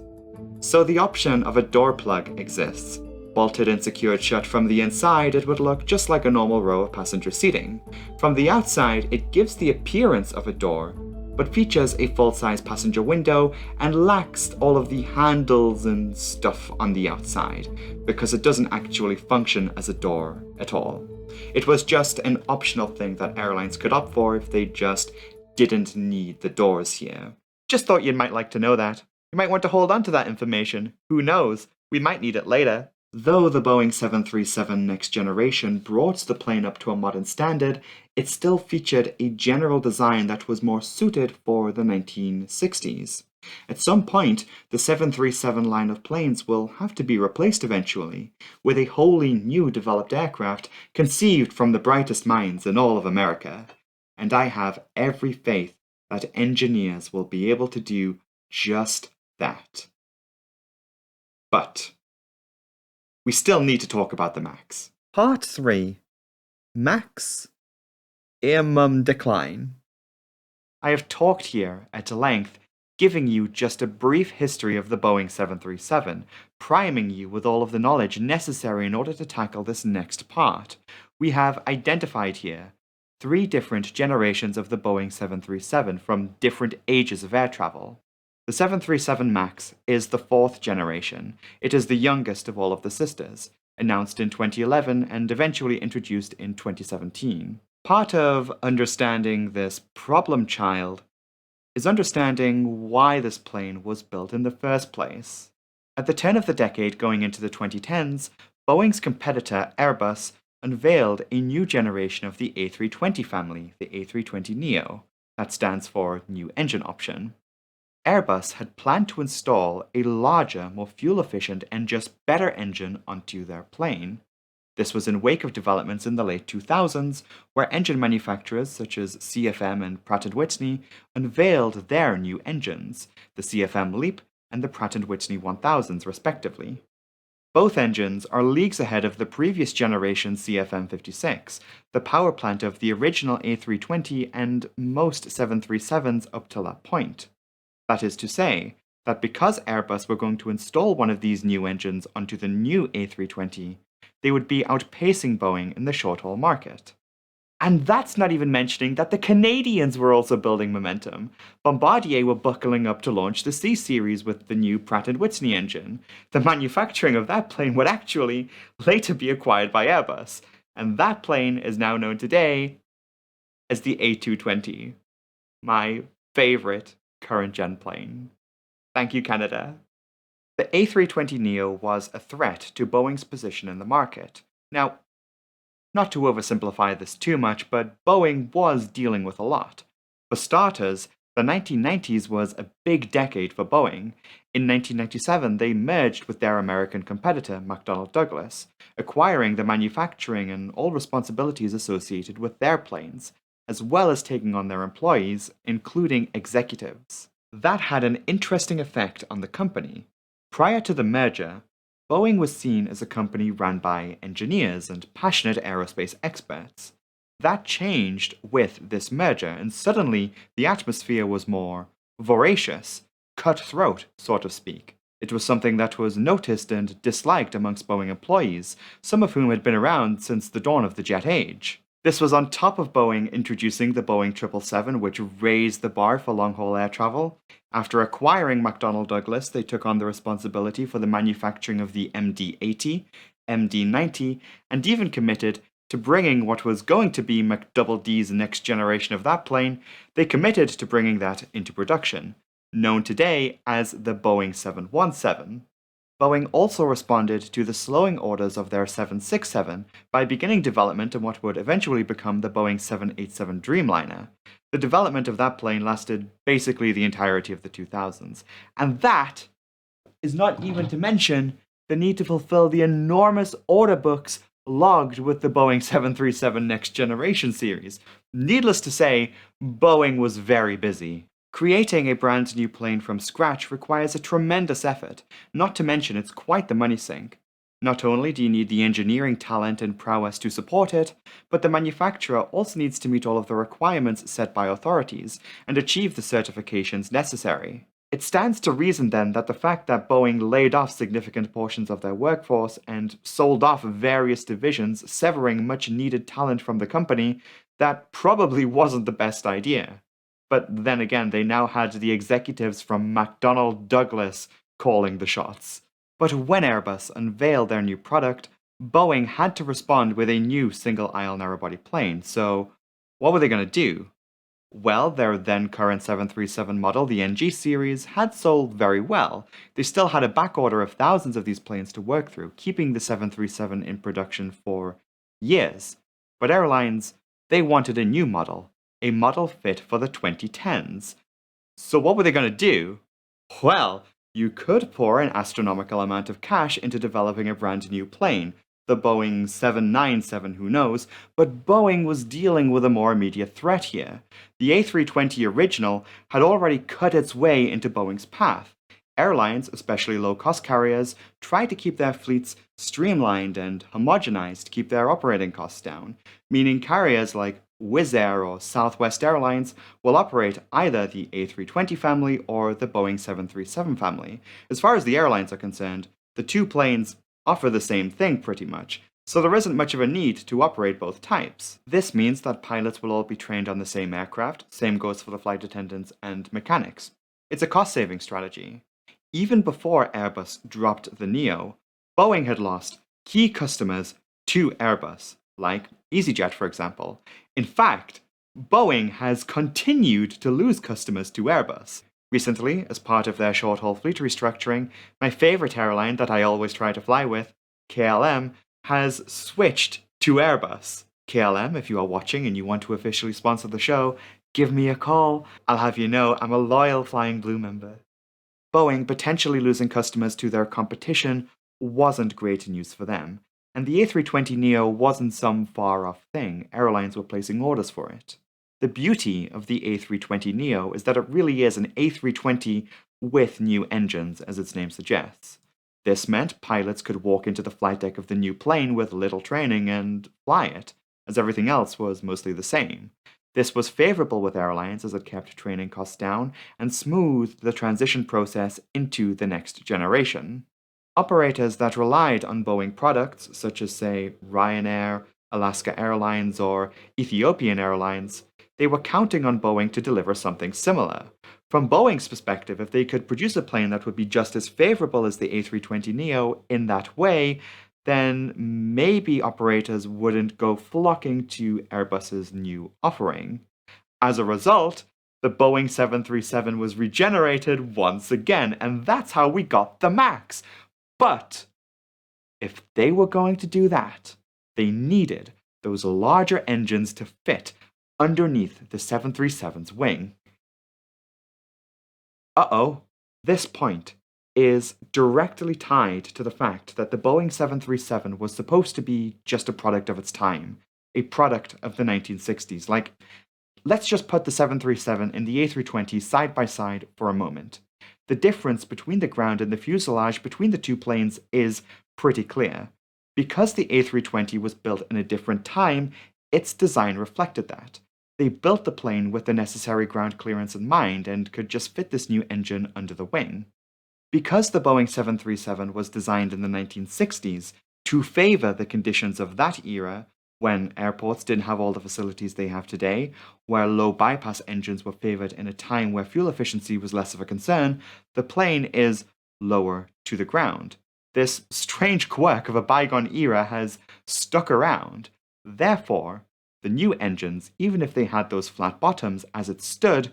Speaker 1: So the option of a door plug exists. Bolted and secured shut from the inside, it would look just like a normal row of passenger seating. From the outside, it gives the appearance of a door, but features a full-size passenger window and lacks all of the handles and stuff on the outside, because it doesn't actually function as a door at all. It was just an optional thing that airlines could opt for if they just didn't need the doors here. Just thought you might like to know that. You might want to hold on to that information. Who knows? We might need it later. Though the Boeing 737 Next Generation brought the plane up to a modern standard, it still featured a general design that was more suited for the 1960s. At some point, the 737 line of planes will have to be replaced eventually, with a wholly new developed aircraft conceived from the brightest minds in all of America. And I have every faith that engineers will be able to do just that. But we still need to talk about the MAX. Part 3. MAX Imum Decline. I have talked here at length, giving you just a brief history of the Boeing 737, priming you with all of the knowledge necessary in order to tackle this next part. We have identified here 3 different generations of the Boeing 737 from different ages of air travel. The 737 MAX is the 4th generation. It is the youngest of all of the sisters, announced in 2011 and eventually introduced in 2017. Part of understanding this problem child is understanding why this plane was built in the first place. At the turn of the decade going into the 2010s, Boeing's competitor Airbus unveiled a new generation of the A320 family, the A320neo. That stands for New Engine Option. Airbus had planned to install a larger, more fuel-efficient and just better engine onto their plane. This was in wake of developments in the late 2000s, where engine manufacturers such as CFM and Pratt & Whitney unveiled their new engines, the CFM LEAP and the Pratt & Whitney 1000s respectively. Both engines are leagues ahead of the previous generation CFM56, the power plant of the original A320 and most 737s up till that point. That is to say, that because Airbus were going to install one of these new engines onto the new A320, they would be outpacing Boeing in the short-haul market. And that's not even mentioning that the Canadians were also building momentum. Bombardier were buckling up to launch the C-Series with the new Pratt & Whitney engine. The manufacturing of that plane would actually later be acquired by Airbus, and that plane is now known today as the A220, my favorite current-gen plane. Thank you, Canada. The A320neo was a threat to Boeing's position in the market. Now, not to oversimplify this too much, but Boeing was dealing with a lot. For starters, the 1990s was a big decade for Boeing. In 1997, they merged with their American competitor, McDonnell Douglas, acquiring the manufacturing and all responsibilities associated with their planes, as well as taking on their employees, including executives. That had an interesting effect on the company. Prior to the merger, Boeing was seen as a company run by engineers and passionate aerospace experts. That changed with this merger, and suddenly the atmosphere was more voracious, cutthroat, so to speak. It was something that was noticed and disliked amongst Boeing employees, some of whom had been around since the dawn of the jet age. This was on top of Boeing introducing the Boeing 777, which raised the bar for long-haul air travel. After acquiring McDonnell Douglas, they took on the responsibility for the manufacturing of the MD-80, MD-90, and even committed to bringing what was going to be McDouble-D's next generation of that plane. They committed to bringing that into production, known today as the Boeing 717. Boeing also responded to the slowing orders of their 767 by beginning development of what would eventually become the Boeing 787 Dreamliner. The development of that plane lasted basically the entirety of the 2000s, and that is not even to mention the need to fulfill the enormous order books logged with the Boeing 737 Next Generation series. Needless to say, Boeing was very busy. Creating a brand new plane from scratch requires a tremendous effort, not to mention it's quite the money sink. Not only do you need the engineering talent and prowess to support it, but the manufacturer also needs to meet all of the requirements set by authorities and achieve the certifications necessary. It stands to reason then that the fact that Boeing laid off significant portions of their workforce and sold off various divisions, severing much needed talent from the company, that probably wasn't the best idea. But then again, they now had the executives from McDonnell Douglas calling the shots. But when Airbus unveiled their new product, Boeing had to respond with a new single-aisle narrow-body plane, so what were they going to do? Well, their then current 737 model, the NG series, had sold very well. They still had a backorder of thousands of these planes to work through, keeping the 737 in production for years. But airlines, they wanted a new model. A model fit for the 2010s. So what were they going to do? Well, you could pour an astronomical amount of cash into developing a brand new plane, the Boeing 797, who knows, but Boeing was dealing with a more immediate threat here. The A320 original had already cut its way into Boeing's path. Airlines, especially low-cost carriers, tried to keep their fleets streamlined and homogenized to keep their operating costs down, meaning carriers like Wizz Air or Southwest Airlines will operate either the A320 family or the Boeing 737 family. As far as the airlines are concerned, the two planes offer the same thing pretty much, so there isn't much of a need to operate both types. This means that pilots will all be trained on the same aircraft, same goes for the flight attendants and mechanics. It's a cost-saving strategy. Even before Airbus dropped the Neo, Boeing had lost key customers to Airbus, like EasyJet for example. In fact, Boeing has continued to lose customers to Airbus. Recently, as part of their short-haul fleet restructuring, my favorite airline that I always try to fly with, KLM, has switched to Airbus. KLM, if you are watching and you want to officially sponsor the show, give me a call. I'll have you know I'm a loyal Flying Blue member. Boeing potentially losing customers to their competition wasn't great news for them, and the A320neo wasn't some far-off thing. Airlines were placing orders for it. The beauty of the A320neo is that it really is an A320 with new engines, as its name suggests. This meant pilots could walk into the flight deck of the new plane with little training and fly it, as everything else was mostly the same. This was favorable with airlines as it kept training costs down and smoothed the transition process into the next generation. Operators that relied on Boeing products, such as, say, Ryanair, Alaska Airlines, or Ethiopian Airlines, they were counting on Boeing to deliver something similar. From Boeing's perspective, if they could produce a plane that would be just as favorable as the A320neo in that way, then maybe operators wouldn't go flocking to Airbus's new offering. As a result, the Boeing 737 was regenerated once again, and that's how we got the MAX. But if they were going to do that, they needed those larger engines to fit underneath the 737's wing. Uh-oh, this point is directly tied to the fact that the Boeing 737 was supposed to be just a product of its time, a product of the 1960s. Like, let's just put the 737 and the A320 side by side for a moment. The difference between the ground and the fuselage between the two planes is pretty clear. Because the A320 was built in a different time, its design reflected that. They built the plane with the necessary ground clearance in mind and could just fit this new engine under the wing. Because the Boeing 737 was designed in the 1960s to favor the conditions of that era, when airports didn't have all the facilities they have today, where low bypass engines were favored in a time where fuel efficiency was less of a concern, the plane is lower to the ground. This strange quirk of a bygone era has stuck around. Therefore, the new engines, even if they had those flat bottoms as it stood,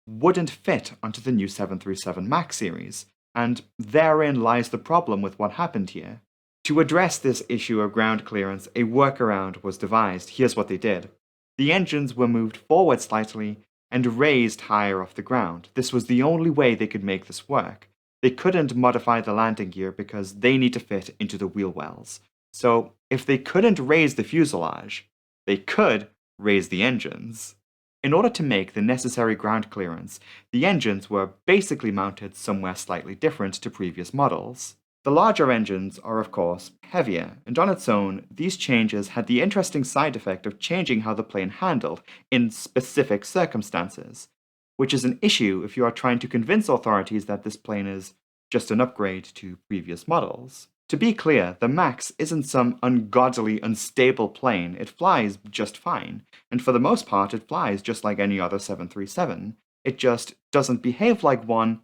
Speaker 1: wouldn't fit onto the new 737 MAX series. And therein lies the problem with what happened here. To address this issue of ground clearance, a workaround was devised. Here's what they did. The engines were moved forward slightly and raised higher off the ground. This was the only way they could make this work. They couldn't modify the landing gear because they need to fit into the wheel wells. So if they couldn't raise the fuselage, they could raise the engines. In order to make the necessary ground clearance, the engines were basically mounted somewhere slightly different to previous models. The larger engines are, of course, heavier, and on its own, these changes had the interesting side effect of changing how the plane handled in specific circumstances, which is an issue if you are trying to convince authorities that this plane is just an upgrade to previous models. To be clear, the MAX isn't some ungodly, unstable plane. It flies just fine, and for the most part, it flies just like any other 737. It just doesn't behave like one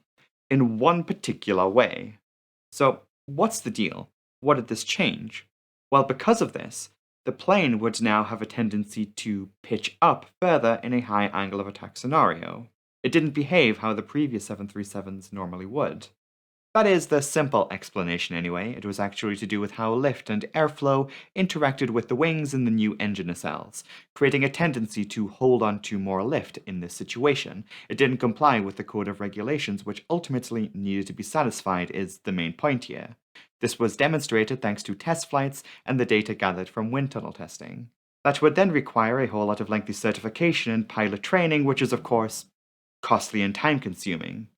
Speaker 1: in one particular way. So, what's the deal? What did this change? Well, because of this, the plane would now have a tendency to pitch up further in a high angle of attack scenario. It didn't behave how the previous 737s normally would. That is the simple explanation anyway. It was actually to do with how lift and airflow interacted with the wings in the new engine nacelles, creating a tendency to hold on to more lift in this situation. It didn't comply with the code of regulations which ultimately needed to be satisfied is the main point here. This was demonstrated thanks to test flights and the data gathered from wind tunnel testing. That would then require a whole lot of lengthy certification and pilot training, which is of course costly and time consuming.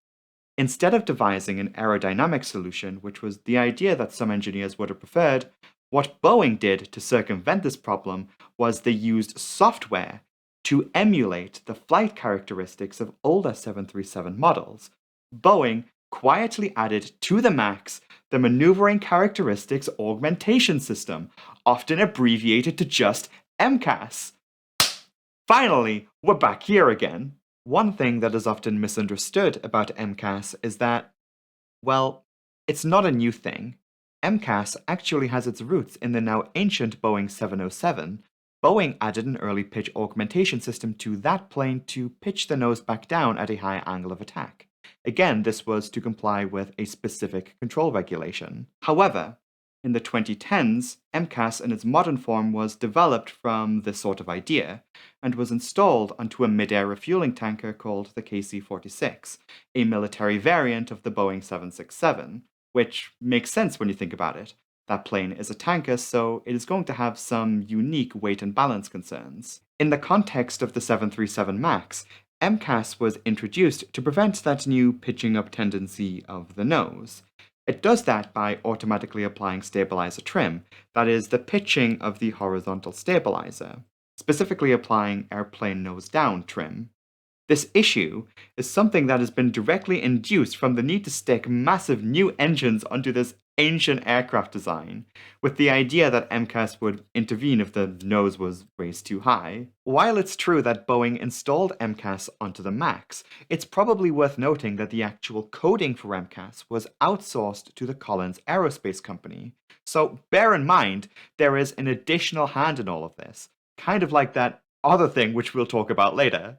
Speaker 1: Instead of devising an aerodynamic solution, which was the idea that some engineers would have preferred, what Boeing did to circumvent this problem was they used software to emulate the flight characteristics of older 737 models, Boeing quietly added to the MAX the Maneuvering Characteristics Augmentation System, often abbreviated to just MCAS. Finally, we're back here again. One thing that is often misunderstood about MCAS is that, well, it's not a new thing. MCAS actually has its roots in the now ancient Boeing 707. Boeing added an early pitch augmentation system to that plane to pitch the nose back down at a high angle of attack. Again, this was to comply with a specific control regulation. However, in the 2010s, MCAS in its modern form was developed from this sort of idea and was installed onto a mid-air refueling tanker called the KC-46, a military variant of the Boeing 767, which makes sense when you think about it. That plane is a tanker, so it is going to have some unique weight and balance concerns. In the context of the 737 MAX, MCAS was introduced to prevent that new pitching up tendency of the nose. It does that by automatically applying stabilizer trim, that is, the pitching of the horizontal stabilizer, specifically applying airplane nose down trim. This issue is something that has been directly induced from the need to stick massive new engines onto this ancient aircraft design, with the idea that MCAS would intervene if the nose was raised too high. While it's true that Boeing installed MCAS onto the MAX, it's probably worth noting that the actual coding for MCAS was outsourced to the Collins Aerospace Company. So bear in mind, there is an additional hand in all of this, kind of like that other thing which we'll talk about later.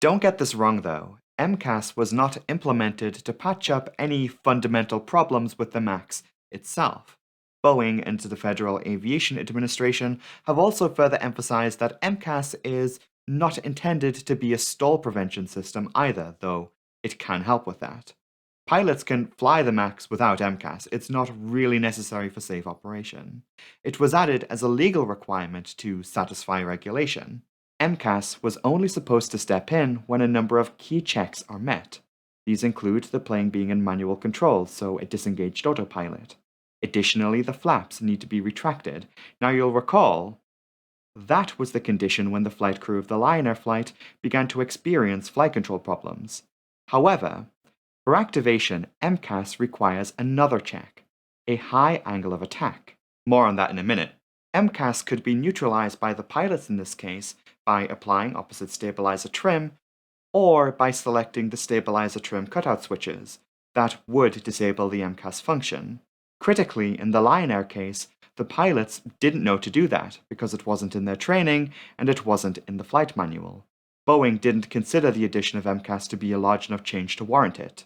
Speaker 1: Don't get this wrong though, MCAS was not implemented to patch up any fundamental problems with the MAX itself. Boeing and the Federal Aviation Administration have also further emphasized that MCAS is not intended to be a stall prevention system either, though it can help with that. Pilots can fly the MAX without MCAS, it's not really necessary for safe operation. It was added as a legal requirement to satisfy regulation. MCAS was only supposed to step in when a number of key checks are met. These include the plane being in manual control, so a disengaged autopilot. Additionally, the flaps need to be retracted. Now you'll recall, that was the condition when the flight crew of the Lion Air flight began to experience flight control problems. However, for activation, MCAS requires another check, a high angle of attack. More on that in a minute. MCAS could be neutralized by the pilots in this case by applying opposite stabilizer trim, or by selecting the stabilizer trim cutout switches. That would disable the MCAS function. Critically, in the Lion Air case, the pilots didn't know to do that because it wasn't in their training and it wasn't in the flight manual. Boeing didn't consider the addition of MCAS to be a large enough change to warrant it.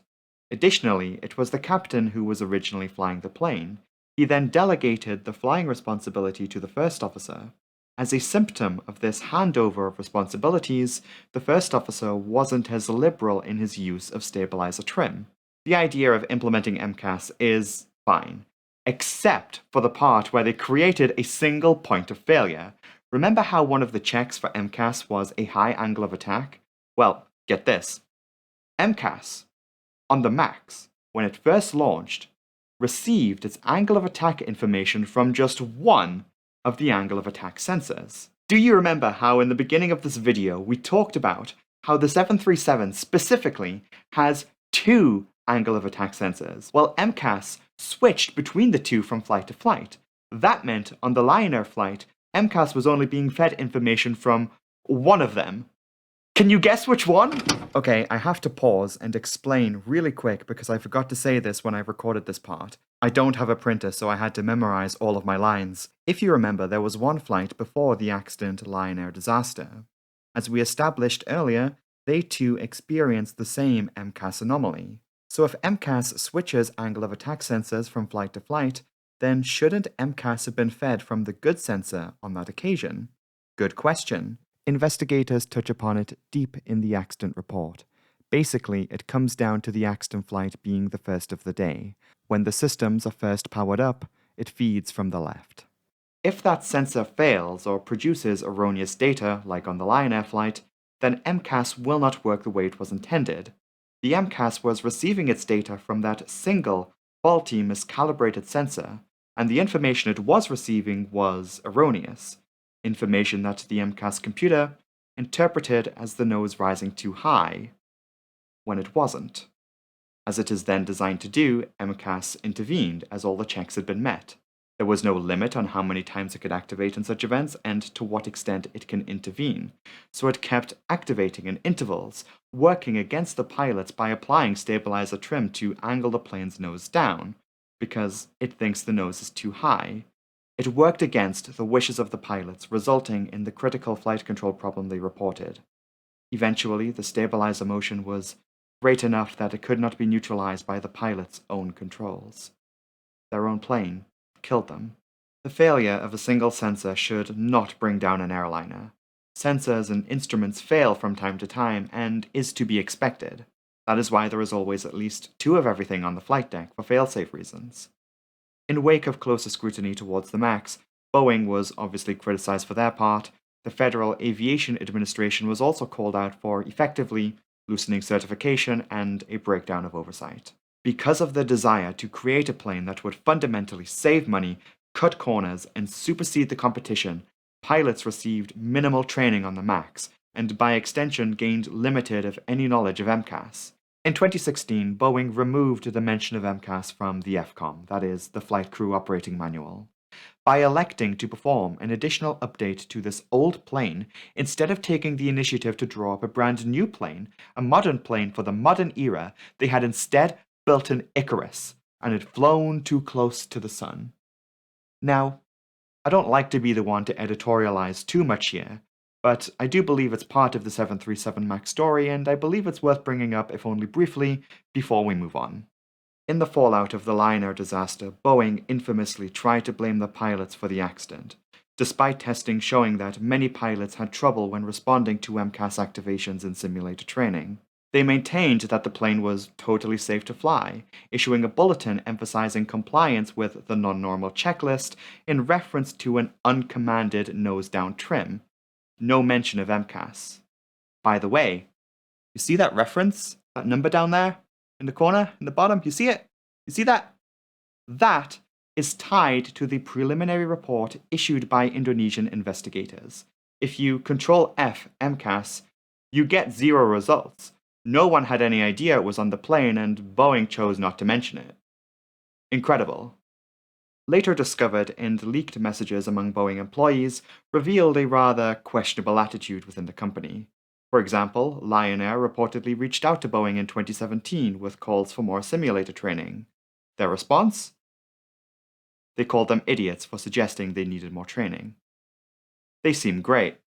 Speaker 1: Additionally, it was the captain who was originally flying the plane. He then delegated the flying responsibility to the first officer. As a symptom of this handover of responsibilities, the first officer wasn't as liberal in his use of stabilizer trim. The idea of implementing MCAS is fine, except for the part where they created a single point of failure. Remember how one of the checks for MCAS was a high angle of attack? Well, get this. MCAS, on the MAX, when it first launched, received its angle of attack information from just one of the angle of attack sensors. Do you remember how in the beginning of this video we talked about how the 737 specifically has two angle of attack sensors? Well, MCAS switched between the two from flight to flight. That meant on the Lion Air flight, MCAS was only being fed information from one of them. Can you guess which one? Okay, I have to pause and explain really quick because I forgot to say this when I recorded this part. I don't have a printer, so I had to memorize all of my lines. If you remember, there was one flight before the accident Lion Air disaster. As we established earlier, they too experienced the same MCAS anomaly. So if MCAS switches angle of attack sensors from flight to flight, then shouldn't MCAS have been fed from the good sensor on that occasion? Good question. Investigators touch upon it deep in the accident report. Basically, it comes down to the accident flight being the first of the day. When the systems are first powered up, it feeds from the left. If that sensor fails or produces erroneous data, like on the Lion Air flight, then MCAS will not work the way it was intended. The MCAS was receiving its data from that single, faulty, miscalibrated sensor, and the information it was receiving was erroneous. Information that the MCAS computer interpreted as the nose rising too high, when it wasn't. As it is then designed to do, MCAS intervened as all the checks had been met. There was no limit on how many times it could activate in such events and to what extent it can intervene, so it kept activating in intervals, working against the pilots by applying stabilizer trim to angle the plane's nose down, because it thinks the nose is too high. It worked against the wishes of the pilots, resulting in the critical flight control problem they reported. Eventually, the stabilizer motion was great enough that it could not be neutralized by the pilots' own controls. Their own plane killed them. The failure of a single sensor should not bring down an airliner. Sensors and instruments fail from time to time and is to be expected. That is why there is always at least two of everything on the flight deck for fail-safe reasons. In wake of closer scrutiny towards the MAX, Boeing was obviously criticized for their part. The Federal Aviation Administration was also called out for effectively loosening certification and a breakdown of oversight. Because of the desire to create a plane that would fundamentally save money, cut corners, and supersede the competition, pilots received minimal training on the MAX, and by extension gained limited, if any, knowledge of MCAS. In 2016, Boeing removed the mention of MCAS from the FCOM, that is, the Flight Crew Operating Manual. By electing to perform an additional update to this old plane, instead of taking the initiative to draw up a brand new plane, a modern plane for the modern era, they had instead built an Icarus, and had flown too close to the sun. Now, I don't like to be the one to editorialize too much here, but I do believe it's part of the 737 MAX story, and I believe it's worth bringing up, if only briefly, before we move on. In the fallout of the liner disaster, Boeing infamously tried to blame the pilots for the accident, despite testing showing that many pilots had trouble when responding to MCAS activations in simulator training. They maintained that the plane was totally safe to fly, issuing a bulletin emphasizing compliance with the non-normal checklist in reference to an uncommanded nose-down trim. No mention of MCAS. By the way, you see that reference? That number down there? In the corner? In the bottom? You see it? You see that? That is tied to the preliminary report issued by Indonesian investigators. If you Control F MCAS, you get 0 results. No one had any idea it was on the plane, and Boeing chose not to mention it. Incredible. Later discovered and leaked messages among Boeing employees revealed a rather questionable attitude within the company. For example, Lion Air reportedly reached out to Boeing in 2017 with calls for more simulator training. Their response? They called them idiots for suggesting they needed more training. They seem great.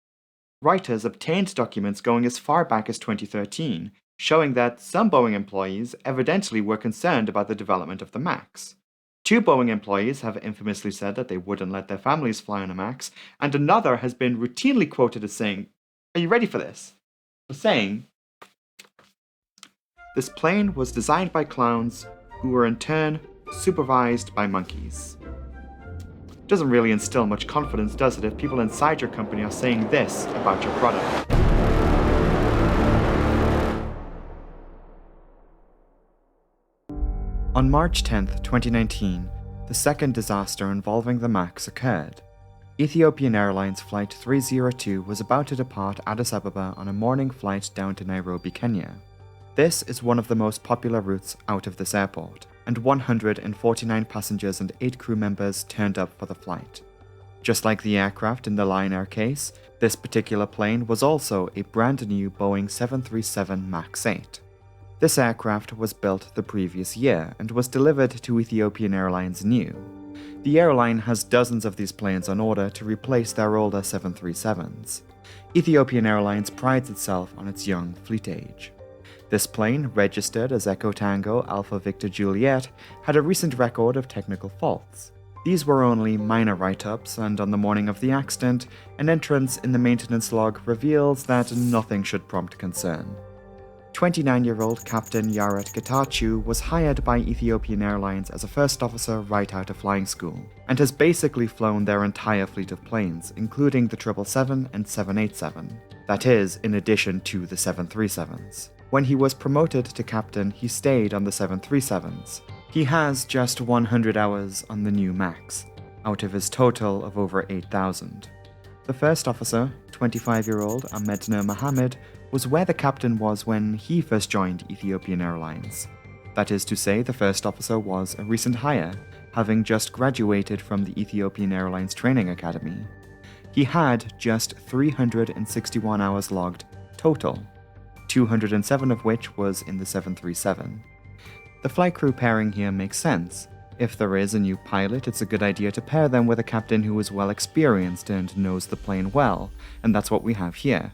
Speaker 1: Reuters obtained documents going as far back as 2013, showing that some Boeing employees evidently were concerned about the development of the MAX. 2 Boeing employees have infamously said that they wouldn't let their families fly on a MAX, and another has been routinely quoted as saying, "Are you ready for this?" saying, "This plane was designed by clowns who were in turn supervised by monkeys." Doesn't really instill much confidence, does it, if people inside your company are saying this about your product? On March 10th, 2019, the second disaster involving the MAX occurred. Ethiopian Airlines Flight 302 was about to depart Addis Ababa on a morning flight down to Nairobi, Kenya. This is one of the most popular routes out of this airport, and 149 passengers and 8 crew members turned up for the flight. Just like the aircraft in the Lion Air case, this particular plane was also a brand new Boeing 737 MAX 8. This aircraft was built the previous year and was delivered to Ethiopian Airlines new. The airline has dozens of these planes on order to replace their older 737s. Ethiopian Airlines prides itself on its young fleet age. This plane, registered as Echo Tango Alpha Victor Juliet, had a recent record of technical faults. These were only minor write-ups, and on the morning of the accident, an entrance in the maintenance log reveals that nothing should prompt concern. 29-year-old Captain Yaret Getachew was hired by Ethiopian Airlines as a first officer right out of flying school, and has basically flown their entire fleet of planes, including the 777 and 787. That is, in addition to the 737s. When he was promoted to captain, he stayed on the 737s. He has just 100 hours on the new MAX, out of his total of over 8,000. The first officer, 25-year-old Ahmed Nur Mohammed was where the captain was when he first joined Ethiopian Airlines. That is to say, the first officer was a recent hire, having just graduated from the Ethiopian Airlines Training Academy. He had just 361 hours logged total, 207 of which was in the 737. The flight crew pairing here makes sense. If there is a new pilot, it's a good idea to pair them with a captain who is well experienced and knows the plane well, and that's what we have here.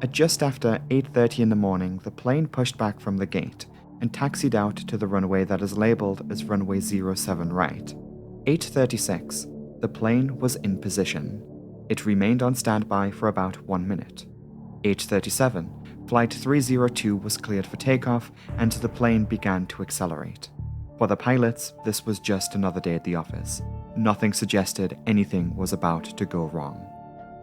Speaker 1: At just after 8:30 in the morning, the plane pushed back from the gate and taxied out to the runway that is labeled as runway 07 right. 8:36, the plane was in position. It remained on standby for about 1 minute. 8:37, Flight 302 was cleared for takeoff and the plane began to accelerate. For the pilots, this was just another day at the office. Nothing suggested anything was about to go wrong.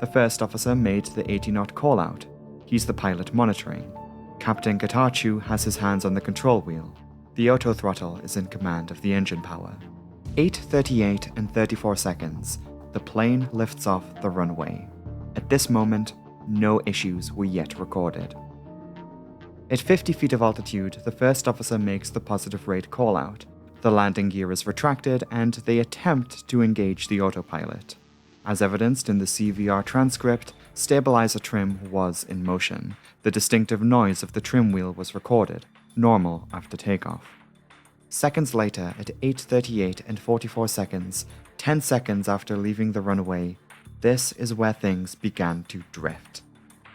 Speaker 1: The first officer made the 80-knot call-out. He's the pilot monitoring. Captain Getachew has his hands on the control wheel. The auto throttle is in command of the engine power. 8:38 and 34 seconds, the plane lifts off the runway. At this moment, no issues were yet recorded. At 50 feet of altitude, the first officer makes the positive rate call-out. The landing gear is retracted and they attempt to engage the autopilot. As evidenced in the CVR transcript, stabilizer trim was in motion. The distinctive noise of the trim wheel was recorded, normal after takeoff. Seconds later, at 8:38 and 44 seconds, 10 seconds after leaving the runway, this is where things began to drift.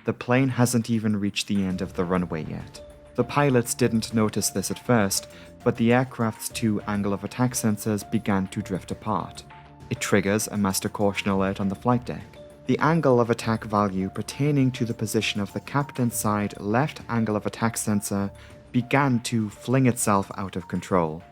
Speaker 1: The plane hasn't even reached the end of the runway yet. The pilots didn't notice this at first, but the aircraft's two angle of attack sensors began to drift apart. It triggers a master caution alert on the flight deck. The angle of attack value pertaining to the position of the captain's side left angle of attack sensor began to fling itself out of control.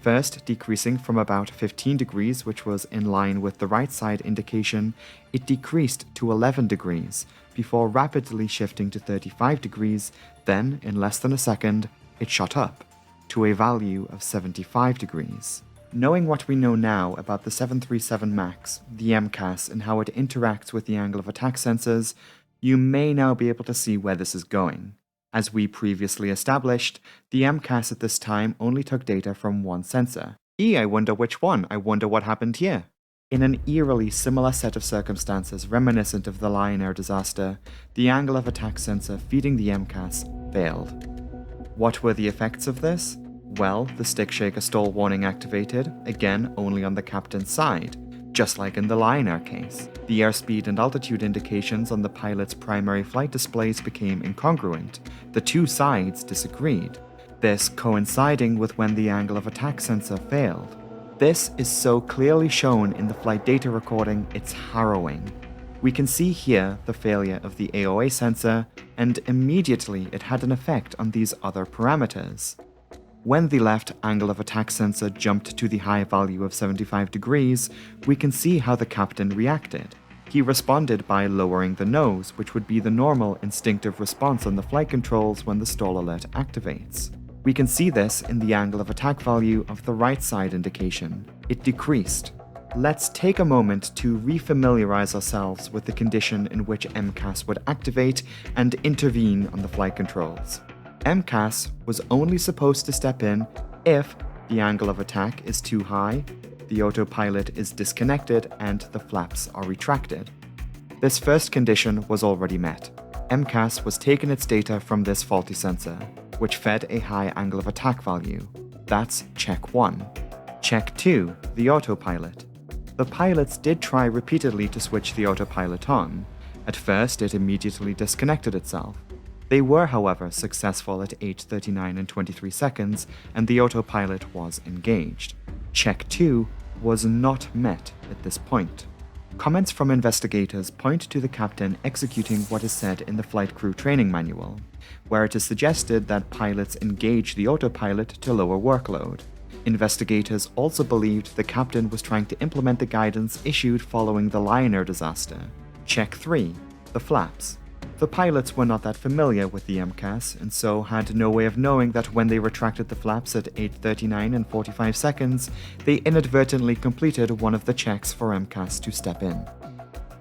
Speaker 1: First decreasing from about 15 degrees, which was in line with the right side indication, it decreased to 11 degrees, before rapidly shifting to 35 degrees, then, in less than a second, it shot up to a value of 75 degrees. Knowing what we know now about the 737 MAX, the MCAS, and how it interacts with the angle of attack sensors, you may now be able to see where this is going. As we previously established, the MCAS at this time only took data from one sensor. I wonder which one, I wonder what happened here. In an eerily similar set of circumstances reminiscent of the Lion Air disaster, the angle of attack sensor feeding the MCAS failed. What were the effects of this? Well, the stick shaker stall warning activated, again only on the captain's side, just like in the Lion Air case. The airspeed and altitude indications on the pilot's primary flight displays became incongruent. The two sides disagreed, this coinciding with when the angle of attack sensor failed. This is so clearly shown in the flight data recording, it's harrowing. We can see here the failure of the AOA sensor, and immediately it had an effect on these other parameters. When the left angle of attack sensor jumped to the high value of 75 degrees, we can see how the captain reacted. He responded by lowering the nose, which would be the normal instinctive response on the flight controls when the stall alert activates. We can see this in the angle of attack value of the right side indication. It decreased. Let's take a moment to refamiliarize ourselves with the condition in which MCAS would activate and intervene on the flight controls. MCAS was only supposed to step in if the angle of attack is too high, the autopilot is disconnected, and the flaps are retracted. This first condition was already met. MCAS was taking its data from this faulty sensor, which fed a high angle of attack value. That's check 1. Check 2, the autopilot. The pilots did try repeatedly to switch the autopilot on. At first, it immediately disconnected itself. They were, however, successful at 8:39 and 23 seconds, and the autopilot was engaged. Check 2 was not met at this point. Comments from investigators point to the captain executing what is said in the flight crew training manual, where it is suggested that pilots engage the autopilot to lower workload. Investigators also believed the captain was trying to implement the guidance issued following the Lion Air disaster. Check 3, the flaps. The pilots were not that familiar with the MCAS, and so had no way of knowing that when they retracted the flaps at 8:39 and 45 seconds, they inadvertently completed one of the checks for MCAS to step in.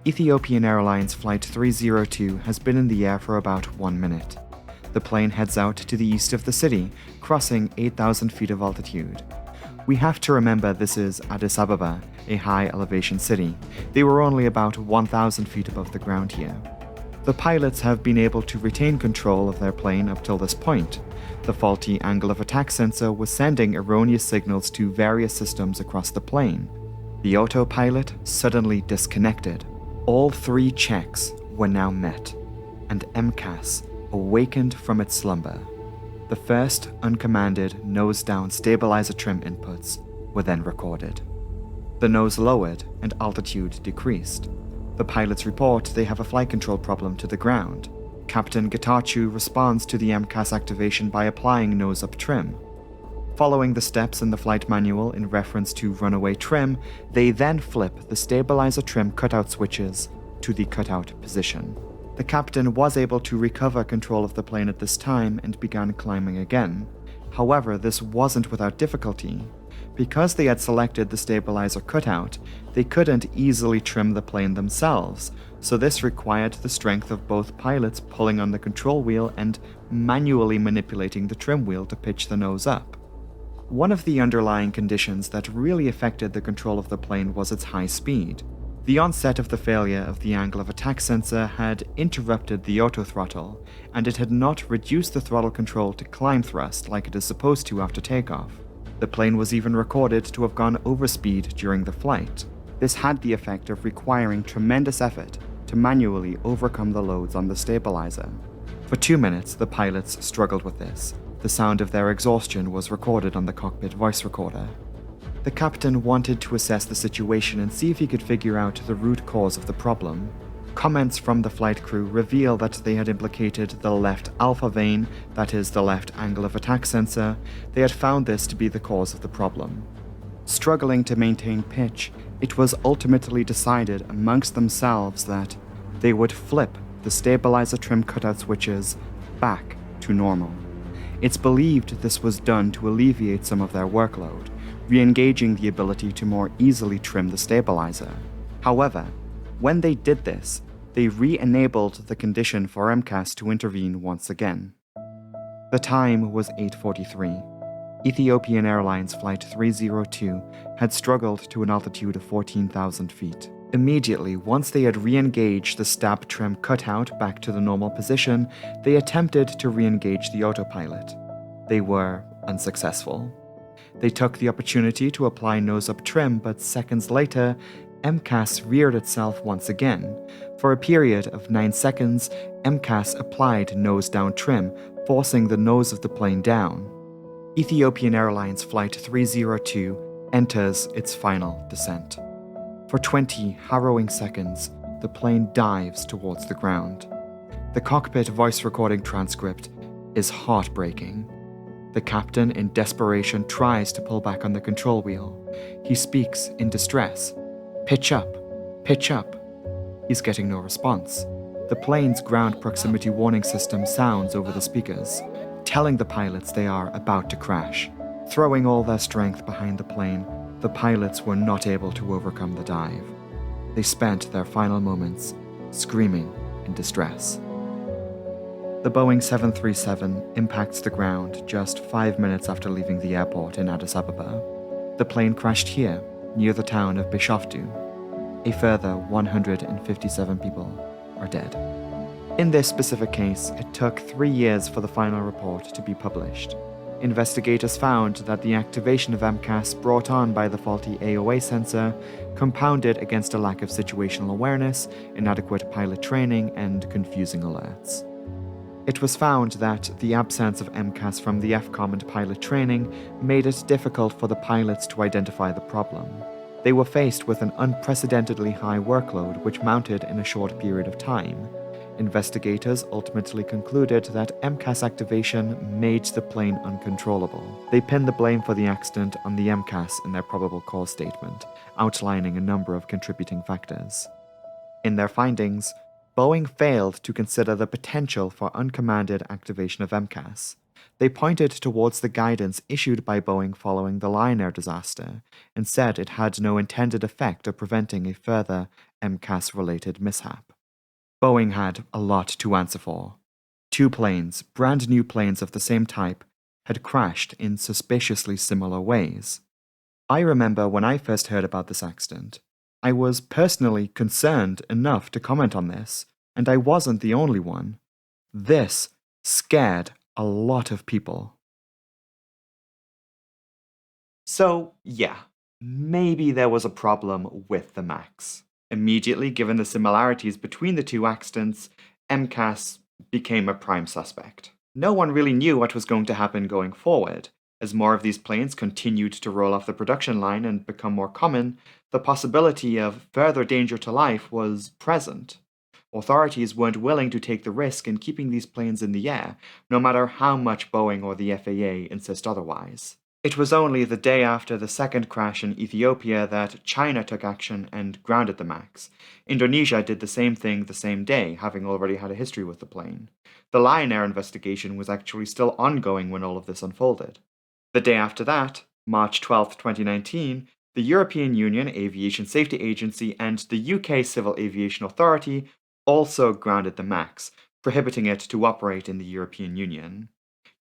Speaker 1: Ethiopian Airlines Flight 302 has been in the air for about 1 minute. The plane heads out to the east of the city, crossing 8,000 feet of altitude. We have to remember this is Addis Ababa, a high elevation city. They were only about 1,000 feet above the ground here. The pilots have been able to retain control of their plane up till this point. The faulty angle of attack sensor was sending erroneous signals to various systems across the plane. The autopilot suddenly disconnected. All 3 checks were now met, and MCAS awakened from its slumber. The first uncommanded nose-down stabilizer trim inputs were then recorded. The nose lowered and altitude decreased. The pilots report they have a flight control problem to the ground. Captain Getachew responds to the MCAS activation by applying nose-up trim. Following the steps in the flight manual in reference to runaway trim, they then flip the stabilizer trim cutout switches to the cutout position. The captain was able to recover control of the plane at this time and began climbing again. However, this wasn't without difficulty. Because they had selected the stabilizer cutout, they couldn't easily trim the plane themselves, so this required the strength of both pilots pulling on the control wheel and manually manipulating the trim wheel to pitch the nose up. One of the underlying conditions that really affected the control of the plane was its high speed. The onset of the failure of the angle of attack sensor had interrupted the autothrottle, and it had not reduced the throttle control to climb thrust like it is supposed to after takeoff. The plane was even recorded to have gone over speed during the flight. This had the effect of requiring tremendous effort to manually overcome the loads on the stabilizer. For 2 minutes, the pilots struggled with this. The sound of their exhaustion was recorded on the cockpit voice recorder. The captain wanted to assess the situation and see if he could figure out the root cause of the problem. Comments from the flight crew reveal that they had implicated the left alpha vane, that is, the left angle of attack sensor. They had found this to be the cause of the problem. Struggling to maintain pitch, it was ultimately decided amongst themselves that they would flip the stabilizer trim cutout switches back to normal. It's believed this was done to alleviate some of their workload, re-engaging the ability to more easily trim the stabilizer. However, when they did this, they re-enabled the condition for MCAS to intervene once again. The time was 8:43. Ethiopian Airlines Flight 302 had struggled to an altitude of 14,000 feet. Immediately, once they had re-engaged the stab trim cutout back to the normal position, they attempted to re-engage the autopilot. They were unsuccessful. They took the opportunity to apply nose-up trim, but seconds later, MCAS reared itself once again. For a period of 9 seconds, MCAS applied nose-down trim, forcing the nose of the plane down. Ethiopian Airlines Flight 302 enters its final descent. For 20 harrowing seconds, the plane dives towards the ground. The cockpit voice recording transcript is heartbreaking. The captain, in desperation, tries to pull back on the control wheel. He speaks in distress. Pitch up, pitch up. He's getting no response. The plane's ground proximity warning system sounds over the speakers, telling the pilots they are about to crash. Throwing all their strength behind the plane, the pilots were not able to overcome the dive. They spent their final moments screaming in distress. The Boeing 737 impacts the ground just 5 minutes after leaving the airport in Addis Ababa. The plane crashed here, near the town of Bishoftu. A further 157 people are dead. In this specific case, it took 3 years for the final report to be published. Investigators found that the activation of MCAS brought on by the faulty AOA sensor compounded against a lack of situational awareness, inadequate pilot training, and confusing alerts. It was found that the absence of MCAS from the FCOM and pilot training made it difficult for the pilots to identify the problem. They were faced with an unprecedentedly high workload which mounted in a short period of time. Investigators ultimately concluded that MCAS activation made the plane uncontrollable. They pinned the blame for the accident on the MCAS in their probable cause statement, outlining a number of contributing factors. In their findings, Boeing failed to consider the potential for uncommanded activation of MCAS. They pointed towards the guidance issued by Boeing following the Lion Air disaster and said it had no intended effect of preventing a further MCAS-related mishap. Boeing had a lot to answer for. 2 planes, brand new planes of the same type, had crashed in suspiciously similar ways. I remember when I first heard about this accident, I was personally concerned enough to comment on this, and I wasn't the only one. This scared a lot of people. So, yeah, maybe there was a problem with the MAX. Immediately, given the similarities between the 2 accidents, MCAS became a prime suspect. No one really knew what was going to happen going forward. As more of these planes continued to roll off the production line and become more common, the possibility of further danger to life was present. Authorities weren't willing to take the risk in keeping these planes in the air, no matter how much Boeing or the FAA insist otherwise. It was only the day after the second crash in Ethiopia that China took action and grounded the MAX. Indonesia did the same thing the same day, having already had a history with the plane. The Lion Air investigation was actually still ongoing when all of this unfolded. The day after that, March 12, 2019, the European Union Aviation Safety Agency and the UK Civil Aviation Authority also grounded the MAX, prohibiting it to operate in the European Union.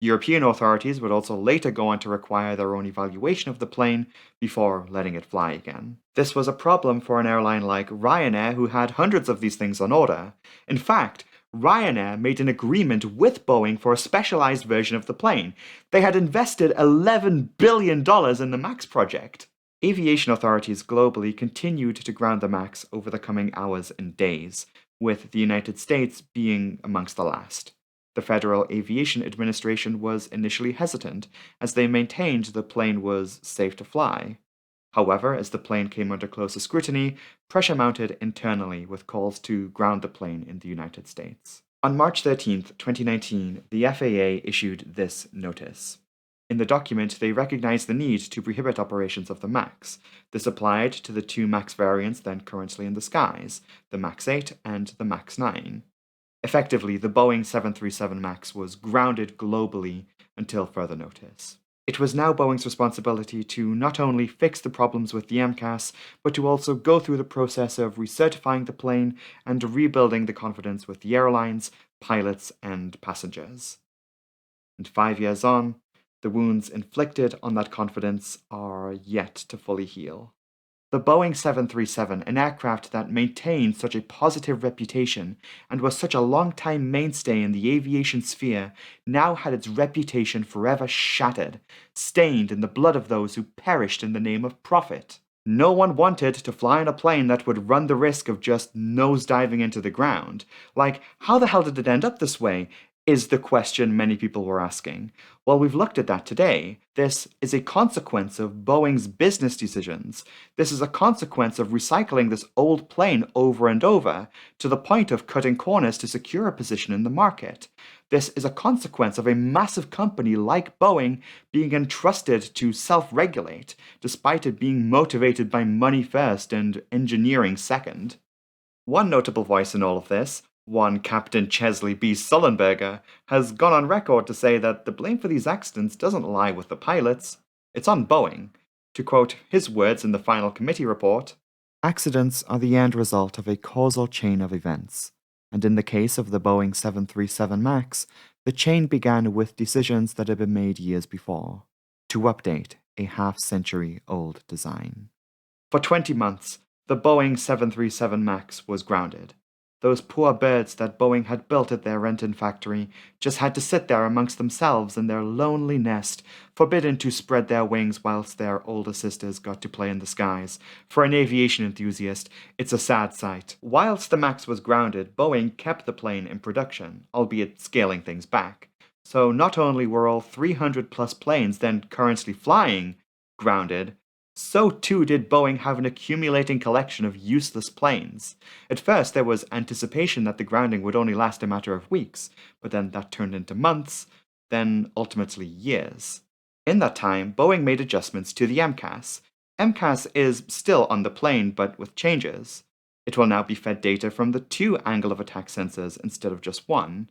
Speaker 1: European authorities would also later go on to require their own evaluation of the plane before letting it fly again. This was a problem for an airline like Ryanair, who had hundreds of these things on order. In fact, Ryanair made an agreement with Boeing for a specialized version of the plane. They had invested $11 billion in the MAX project. Aviation authorities globally continued to ground the MAX over the coming hours and days, with the United States being amongst the last. The Federal Aviation Administration was initially hesitant, as they maintained the plane was safe to fly. However, as the plane came under closer scrutiny, pressure mounted internally with calls to ground the plane in the United States. On March 13, 2019, the FAA issued this notice. In the document, they recognized the need to prohibit operations of the MAX. This applied to the 2 MAX variants then currently in the skies, the MAX 8 and the MAX 9. Effectively, the Boeing 737 MAX was grounded globally until further notice. It was now Boeing's responsibility to not only fix the problems with the MCAS, but to also go through the process of recertifying the plane and rebuilding the confidence with the airlines, pilots, and passengers. And 5 years on, the wounds inflicted on that confidence are yet to fully heal. The Boeing 737, an aircraft that maintained such a positive reputation and was such a long-time mainstay in the aviation sphere, now had its reputation forever shattered, stained in the blood of those who perished in the name of profit. No one wanted to fly on a plane that would run the risk of just nosediving into the ground. Like, how the hell did it end up this way? Is the question many people were asking. Well, we've looked at that today. This is a consequence of Boeing's business decisions. This is a consequence of recycling this old plane over and over, to the point of cutting corners to secure a position in the market. This is a consequence of a massive company like Boeing being entrusted to self-regulate, despite it being motivated by money first and engineering second. One notable voice in all of this, one Captain Chesley B. Sullenberger, has gone on record to say that the blame for these accidents doesn't lie with the pilots, it's on Boeing. To quote his words in the final committee report, "Accidents are the end result of a causal chain of events, and in the case of the Boeing 737 MAX, the chain began with decisions that had been made years before, to update a half-century-old design." For 20 months, the Boeing 737 MAX was grounded. Those poor birds that Boeing had built at their Renton factory just had to sit there amongst themselves in their lonely nest, forbidden to spread their wings whilst their older sisters got to play in the skies. For an aviation enthusiast, it's a sad sight. Whilst the MAX was grounded, Boeing kept the plane in production, albeit scaling things back. So not only were all 300 plus planes then currently flying grounded, so too did Boeing have an accumulating collection of useless planes. At first there was anticipation that the grounding would only last a matter of weeks, but then that turned into months, then ultimately years. In that time, Boeing made adjustments to the MCAS. MCAS is still on the plane, but with changes. It will now be fed data from the 2 angle of attack sensors instead of just 1.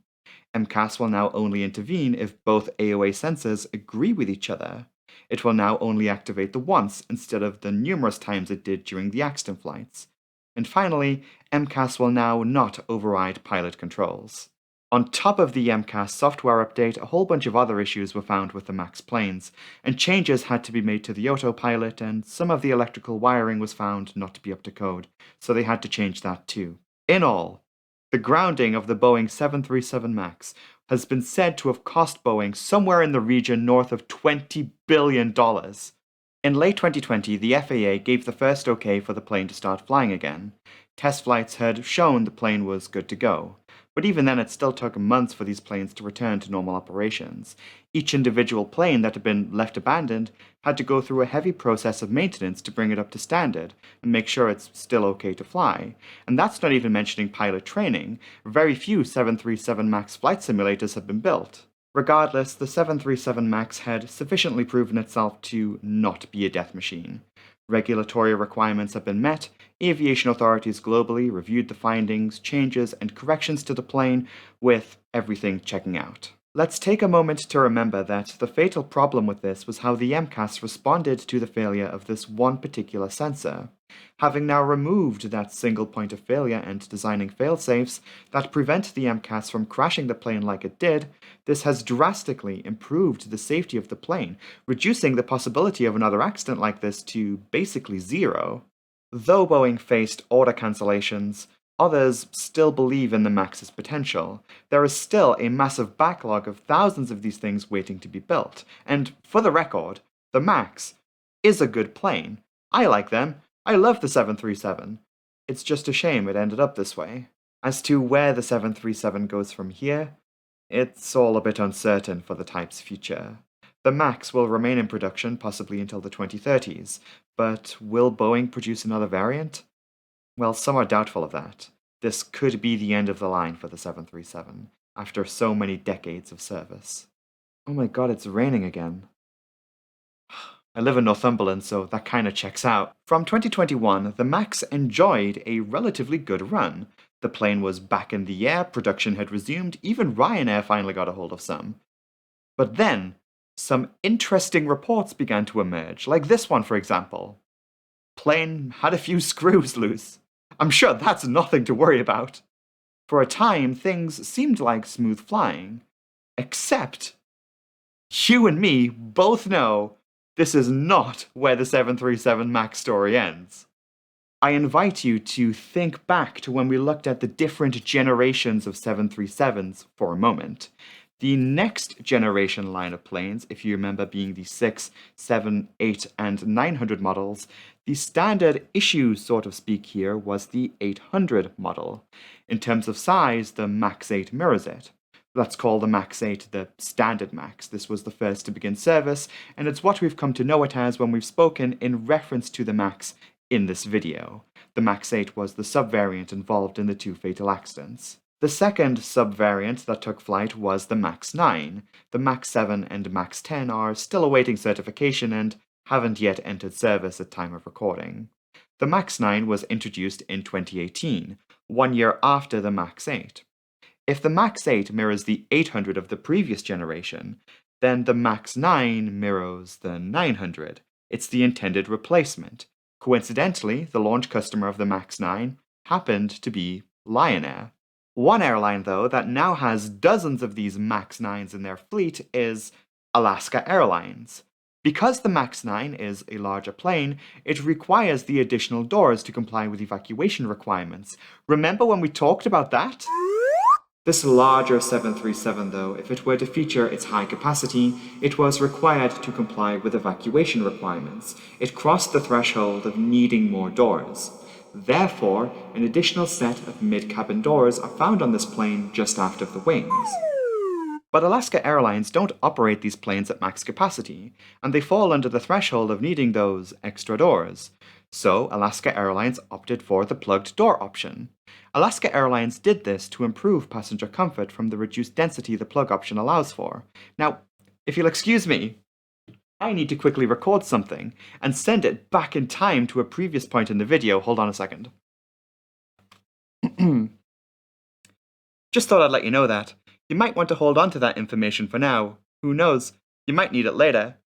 Speaker 1: MCAS will now only intervene if both AOA sensors agree with each other. It will now only activate the once instead of the numerous times it did during the accident flights. And finally, MCAS will now not override pilot controls. On top of the MCAS software update, a whole bunch of other issues were found with the MAX planes, and changes had to be made to the autopilot, and some of the electrical wiring was found not to be up to code, so they had to change that too. In all, the grounding of the Boeing 737 MAX has been said to have cost Boeing somewhere in the region north of $20 billion. In late 2020, the FAA gave the first okay for the plane to start flying again. Test flights had shown the plane was good to go. But even then, it still took months for these planes to return to normal operations. Each individual plane that had been left abandoned had to go through a heavy process of maintenance to bring it up to standard and make sure it's still okay to fly. And that's not even mentioning pilot training. Very few 737 MAX flight simulators have been built. Regardless, the 737 MAX had sufficiently proven itself to not be a death machine. Regulatory requirements have been met, aviation authorities globally reviewed the findings, changes, and corrections to the plane, with everything checking out. Let's take a moment to remember that the fatal problem with this was how the MCAS responded to the failure of this one particular sensor. Having now removed that single point of failure and designing failsafes that prevent the MCAS from crashing the plane like it did, this has drastically improved the safety of the plane, reducing the possibility of another accident like this to basically zero. Though Boeing faced order cancellations, others still believe in the MAX's potential. There is still a massive backlog of thousands of these things waiting to be built, and for the record, the MAX is a good plane. I like them. I love the 737. It's just a shame it ended up this way. As to where the 737 goes from here, it's all a bit uncertain for the type's future. The MAX will remain in production possibly until the 2030s, but will Boeing produce another variant? Well, some are doubtful of that. This could be the end of the line for the 737, after so many decades of service. Oh my god, it's raining again. I live in Northumberland, so that kinda checks out. From 2021, the MAX enjoyed a relatively good run. The plane was back in the air, production had resumed, even Ryanair finally got a hold of some. But then, some interesting reports began to emerge, like this one for example. Plane had a few screws loose. I'm sure that's nothing to worry about. For a time, things seemed like smooth flying. Except, you and me both know this is not where the 737 MAX story ends. I invite you to think back to when we looked at the different generations of 737s for a moment. The next generation line of planes, if you remember being the 6, 7, 8, and 900 models, the standard issue, sort of speak here, was the 800 model. In terms of size, the MAX 8 mirrors it. Let's call the MAX 8 the standard MAX. This was the first to begin service, and it's what we've come to know it as when we've spoken in reference to the MAX in this video. The MAX 8 was the subvariant involved in the two fatal accidents. The second subvariant that took flight was the MAX 9. The MAX 7 and MAX 10 are still awaiting certification and haven't yet entered service at time of recording. The MAX 9 was introduced in 2018, 1 year after the MAX 8. If the MAX 8 mirrors the 800 of the previous generation, then the MAX 9 mirrors the 900. It's the intended replacement. Coincidentally, the launch customer of the MAX 9 happened to be Ryanair. One airline, though, that now has dozens of these MAX 9s in their fleet is Alaska Airlines. Because the MAX 9 is a larger plane, it requires the additional doors to comply with evacuation requirements. Remember when we talked about that? This larger 737, though, if it were to feature its high capacity, it was required to comply with evacuation requirements. It crossed the threshold of needing more doors. Therefore, an additional set of mid-cabin doors are found on this plane just after the wings. But Alaska Airlines don't operate these planes at max capacity, and they fall under the threshold of needing those extra doors. So Alaska Airlines opted for the plugged door option. Alaska Airlines did this to improve passenger comfort from the reduced density the plug option allows for. Now, if you'll excuse me, I need to quickly record something and send it back in time to a previous point in the video. Hold on a second. Just thought I'd let you know that. You might want to hold on to that information for now. Who knows, you might need it later.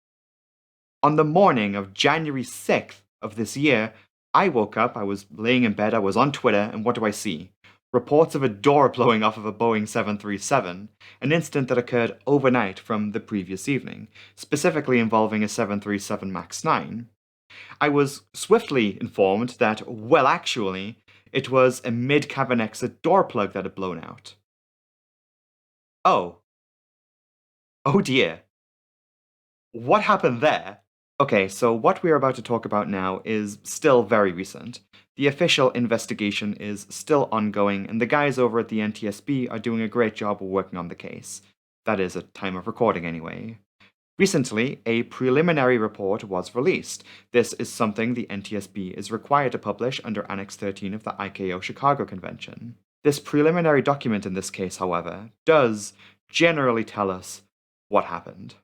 Speaker 1: On the morning of January 6th of this year, I woke up, I was laying in bed, I was on Twitter, and what do I see? Reports of a door blowing off of a Boeing 737, an incident that occurred overnight from the previous evening, specifically involving a 737 MAX 9. I was swiftly informed that, well, actually, it was a mid-cabin exit door plug that had blown out. Oh. Oh dear. What happened there? Okay, so what we're about to talk about now is still very recent. The official investigation is still ongoing, and the guys over at the NTSB are doing a great job of working on the case. That is, at time of recording anyway. Recently, a preliminary report was released. This is something the NTSB is required to publish under Annex 13 of the ICAO Chicago Convention. This preliminary document in this case, however, does generally tell us what happened.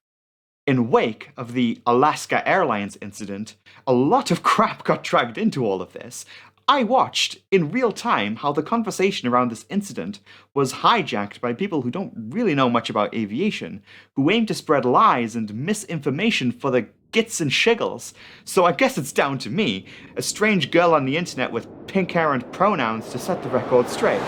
Speaker 1: In wake of the Alaska Airlines incident, a lot of crap got dragged into all of this. I watched in real time how the conversation around this incident was hijacked by people who don't really know much about aviation, who aim to spread lies and misinformation for the gits and shiggles. So I guess it's down to me, a strange girl on the internet with pink hair and pronouns, to set the record straight.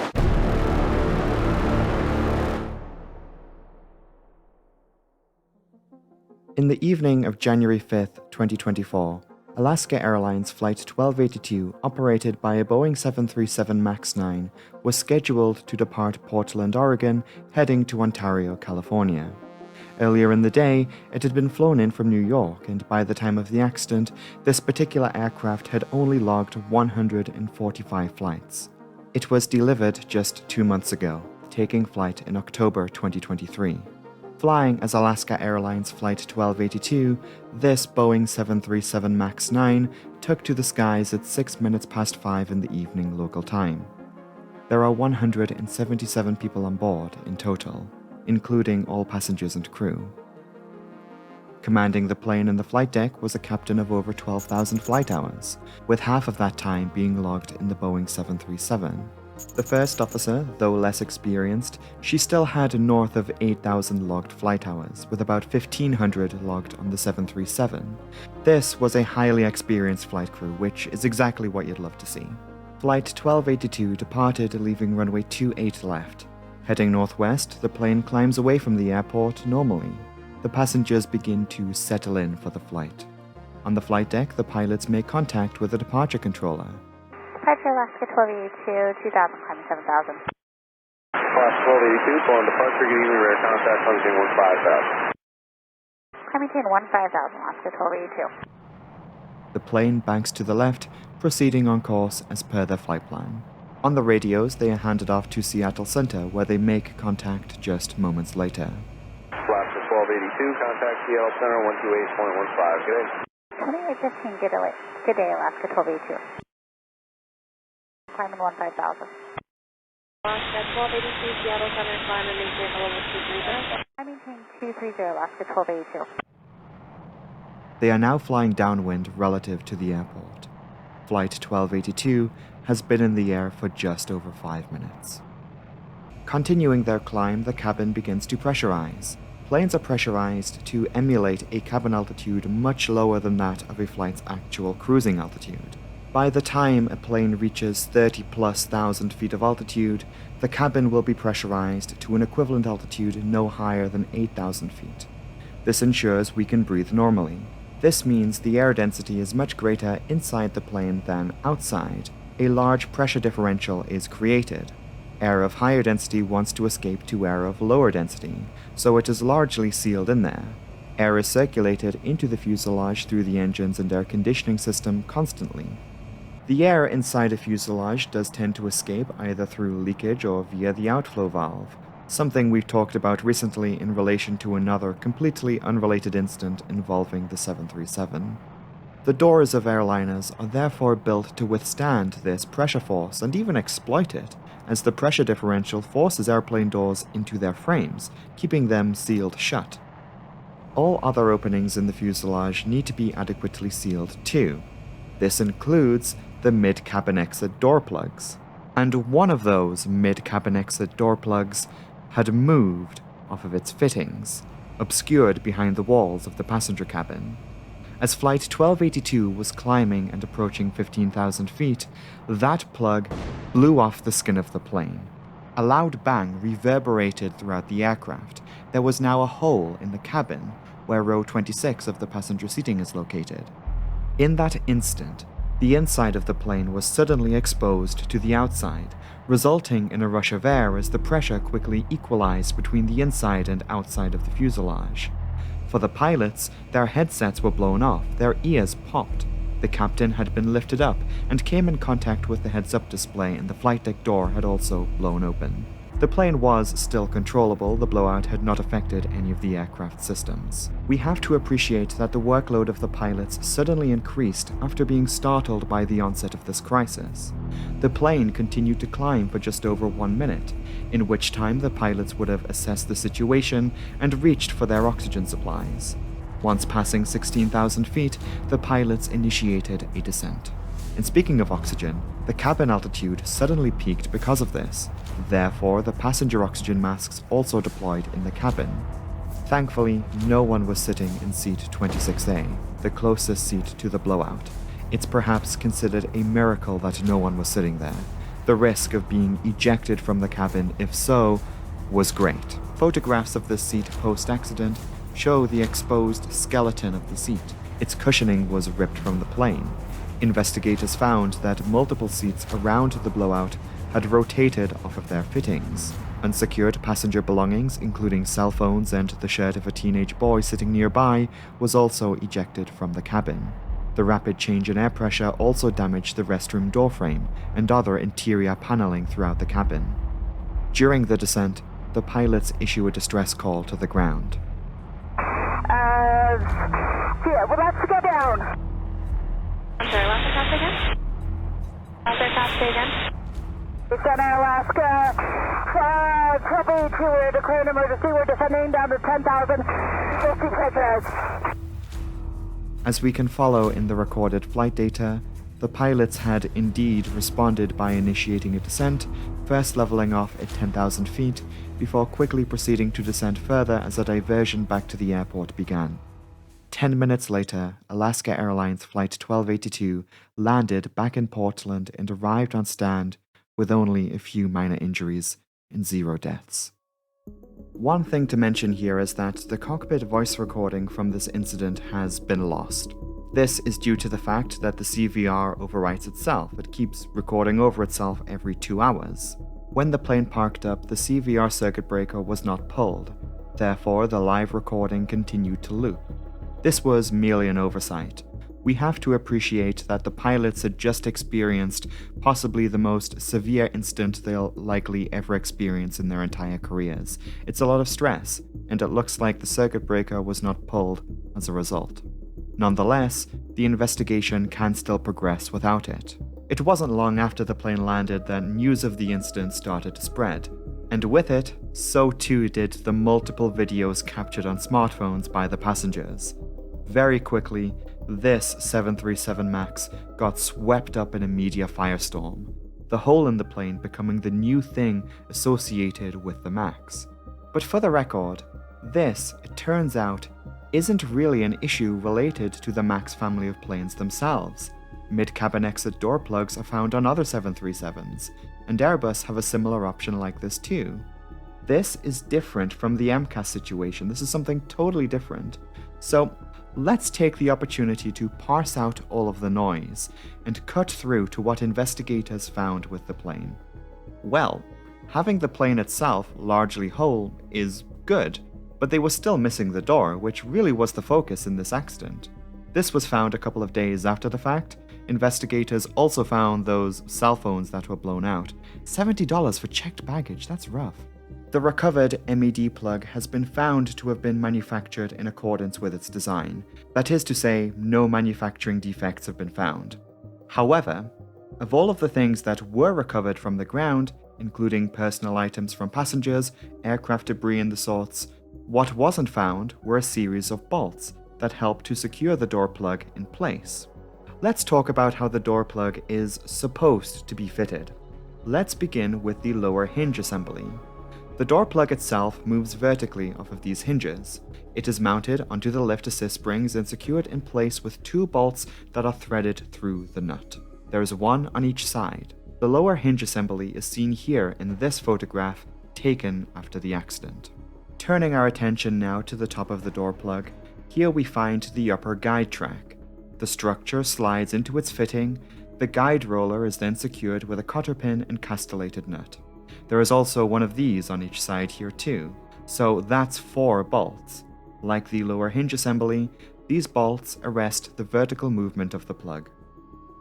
Speaker 1: In the evening of January 5th, 2024, Alaska Airlines Flight 1282, operated by a Boeing 737 MAX 9, was scheduled to depart Portland, Oregon, heading to Ontario, California. Earlier in the day, it had been flown in from New York, and by the time of the accident, this particular aircraft had only logged 145 flights. It was delivered just 2 months ago, taking flight in October 2023. Flying as Alaska Airlines Flight 1282, this Boeing 737 MAX 9 took to the skies at 6 minutes past 5 in the evening local time. There are 177 people on board in total, including all passengers and crew. Commanding the plane in the flight deck was a captain of over 12,000 flight hours, with half of that time being logged in the Boeing 737. The first officer, though less experienced, she still had north of 8,000 logged flight hours, with about 1,500 logged on the 737. This was a highly experienced flight crew, which is exactly what you'd love to see. Flight 1282 departed, leaving runway 28 left. Heading northwest, the plane climbs away from the airport normally. The passengers begin to settle in for the flight. On the flight deck, the pilots make contact with the departure controller.
Speaker 2: Departure Alaska 1282, 2000, climbing 7000.
Speaker 3: Alaska 1282, Boeing departure, good evening, radar contact, climbing 15,000.
Speaker 2: Climbing 15,000, Alaska 1282.
Speaker 1: The plane banks to the left, proceeding on course as per their flight plan. On the radios, they are handed off to Seattle Center, where they make contact just moments later.
Speaker 3: Alaska 1282, contact Seattle Center 128.15, good day.
Speaker 2: 2815, good day, Alaska 1282. Climbing 15,000.
Speaker 4: Alaska 1282, Seattle Center, climb and maintain level 230.
Speaker 2: I maintain 230, Alaska 1282.
Speaker 1: They are now flying downwind relative to the airport. Flight 1282 has been in the air for just over 5 minutes. Continuing their climb, the cabin begins to pressurize. Planes are pressurized to emulate a cabin altitude much lower than that of a flight's actual cruising altitude. By the time a plane reaches 30,000+ feet of altitude, the cabin will be pressurized to an equivalent altitude no higher than 8,000 feet. This ensures we can breathe normally. This means the air density is much greater inside the plane than outside. A large pressure differential is created. Air of higher density wants to escape to air of lower density, so it is largely sealed in there. Air is circulated into the fuselage through the engines and air conditioning system constantly. The air inside a fuselage does tend to escape either through leakage or via the outflow valve, something we've talked about recently in relation to another completely unrelated incident involving the 737. The doors of airliners are therefore built to withstand this pressure force and even exploit it, as the pressure differential forces airplane doors into their frames, keeping them sealed shut. All other openings in the fuselage need to be adequately sealed too. This includes the mid-cabin exit door plugs. And one of those mid-cabin exit door plugs had moved off of its fittings, obscured behind the walls of the passenger cabin. As Flight 1282 was climbing and approaching 15,000 feet, that plug blew off the skin of the plane. A loud bang reverberated throughout the aircraft. There was now a hole in the cabin where row 26 of the passenger seating is located. In that instant, the inside of the plane was suddenly exposed to the outside, resulting in a rush of air as the pressure quickly equalized between the inside and outside of the fuselage. For the pilots, their headsets were blown off, their ears popped. The captain had been lifted up and came in contact with the heads-up display, and the flight deck door had also blown open. The plane was still controllable, the blowout had not affected any of the aircraft systems. We have to appreciate that the workload of the pilots suddenly increased after being startled by the onset of this crisis. The plane continued to climb for just over 1 minute, in which time the pilots would have assessed the situation and reached for their oxygen supplies. Once passing 16,000 feet, the pilots initiated a descent. And speaking of oxygen, the cabin altitude suddenly peaked because of this. Therefore, the passenger oxygen masks also deployed in the cabin. Thankfully, no one was sitting in seat 26A, the closest seat to the blowout. It's perhaps considered a miracle that no one was sitting there. The risk of being ejected from the cabin, if so, was great. Photographs of this seat post-accident show the exposed skeleton of the seat. Its cushioning was ripped from the plane. Investigators found that multiple seats around the blowout had rotated off of their fittings. Unsecured passenger belongings, including cell phones and the shirt of a teenage boy sitting nearby, was also ejected from the cabin. The rapid change in air pressure also damaged the restroom doorframe and other interior paneling throughout the cabin. During the descent, the pilots issue a distress call to the ground.
Speaker 2: Yeah, well, let's go down.
Speaker 4: I'm sorry, last aircraft again? Last aircraft again?
Speaker 2: Center Alaska, 1282, we're declaring emergency. We're descending down to 10,050 pitches.
Speaker 1: As we can follow in the recorded flight data, the pilots had indeed responded by initiating a descent, first leveling off at 10,000 feet, before quickly proceeding to descend further as a diversion back to the airport began. 10 minutes later, Alaska Airlines Flight 1282 landed back in Portland and arrived on stand with only a few minor injuries and 0 deaths. One thing to mention here is that the cockpit voice recording from this incident has been lost. This is due to the fact that the CVR overwrites itself. It keeps recording over itself every 2 hours. When the plane parked up, the CVR circuit breaker was not pulled. Therefore, the live recording continued to loop. This was merely an oversight. We have to appreciate that the pilots had just experienced possibly the most severe incident they'll likely ever experience in their entire careers. It's a lot of stress, and it looks like the circuit breaker was not pulled as a result. Nonetheless, the investigation can still progress without it. It wasn't long after the plane landed that news of the incident started to spread, and with it, so too did the multiple videos captured on smartphones by the passengers. Very quickly, this 737 MAX got swept up in a media firestorm, the hole in the plane becoming the new thing associated with the MAX. But for the record, this, it turns out, isn't really an issue related to the MAX family of planes themselves. Mid-cabin exit door plugs are found on other 737s, and Airbus have a similar option like this too. This is different from the MCAS situation. This is something totally different. So, let's take the opportunity to parse out all of the noise and cut through to what investigators found with the plane. Well, having the plane itself largely whole is good, but they were still missing the door, which really was the focus in this accident. This was found a couple of days after the fact. Investigators also found those cell phones that were blown out. $70 for checked baggage, that's rough. The recovered MED plug has been found to have been manufactured in accordance with its design. That is to say, no manufacturing defects have been found. However, of all of the things that were recovered from the ground, including personal items from passengers, aircraft debris and the sorts, what wasn't found were a series of bolts that helped to secure the door plug in place. Let's talk about how the door plug is supposed to be fitted. Let's begin with the lower hinge assembly. The door plug itself moves vertically off of these hinges. It is mounted onto the lift assist springs and secured in place with 2 bolts that are threaded through the nut. There is one on each side. The lower hinge assembly is seen here in this photograph taken after the accident. Turning our attention now to the top of the door plug, here we find the upper guide track. The structure slides into its fitting. The guide roller is then secured with a cotter pin and castellated nut. There is also one of these on each side here too, so that's 4 bolts. Like the lower hinge assembly, these bolts arrest the vertical movement of the plug.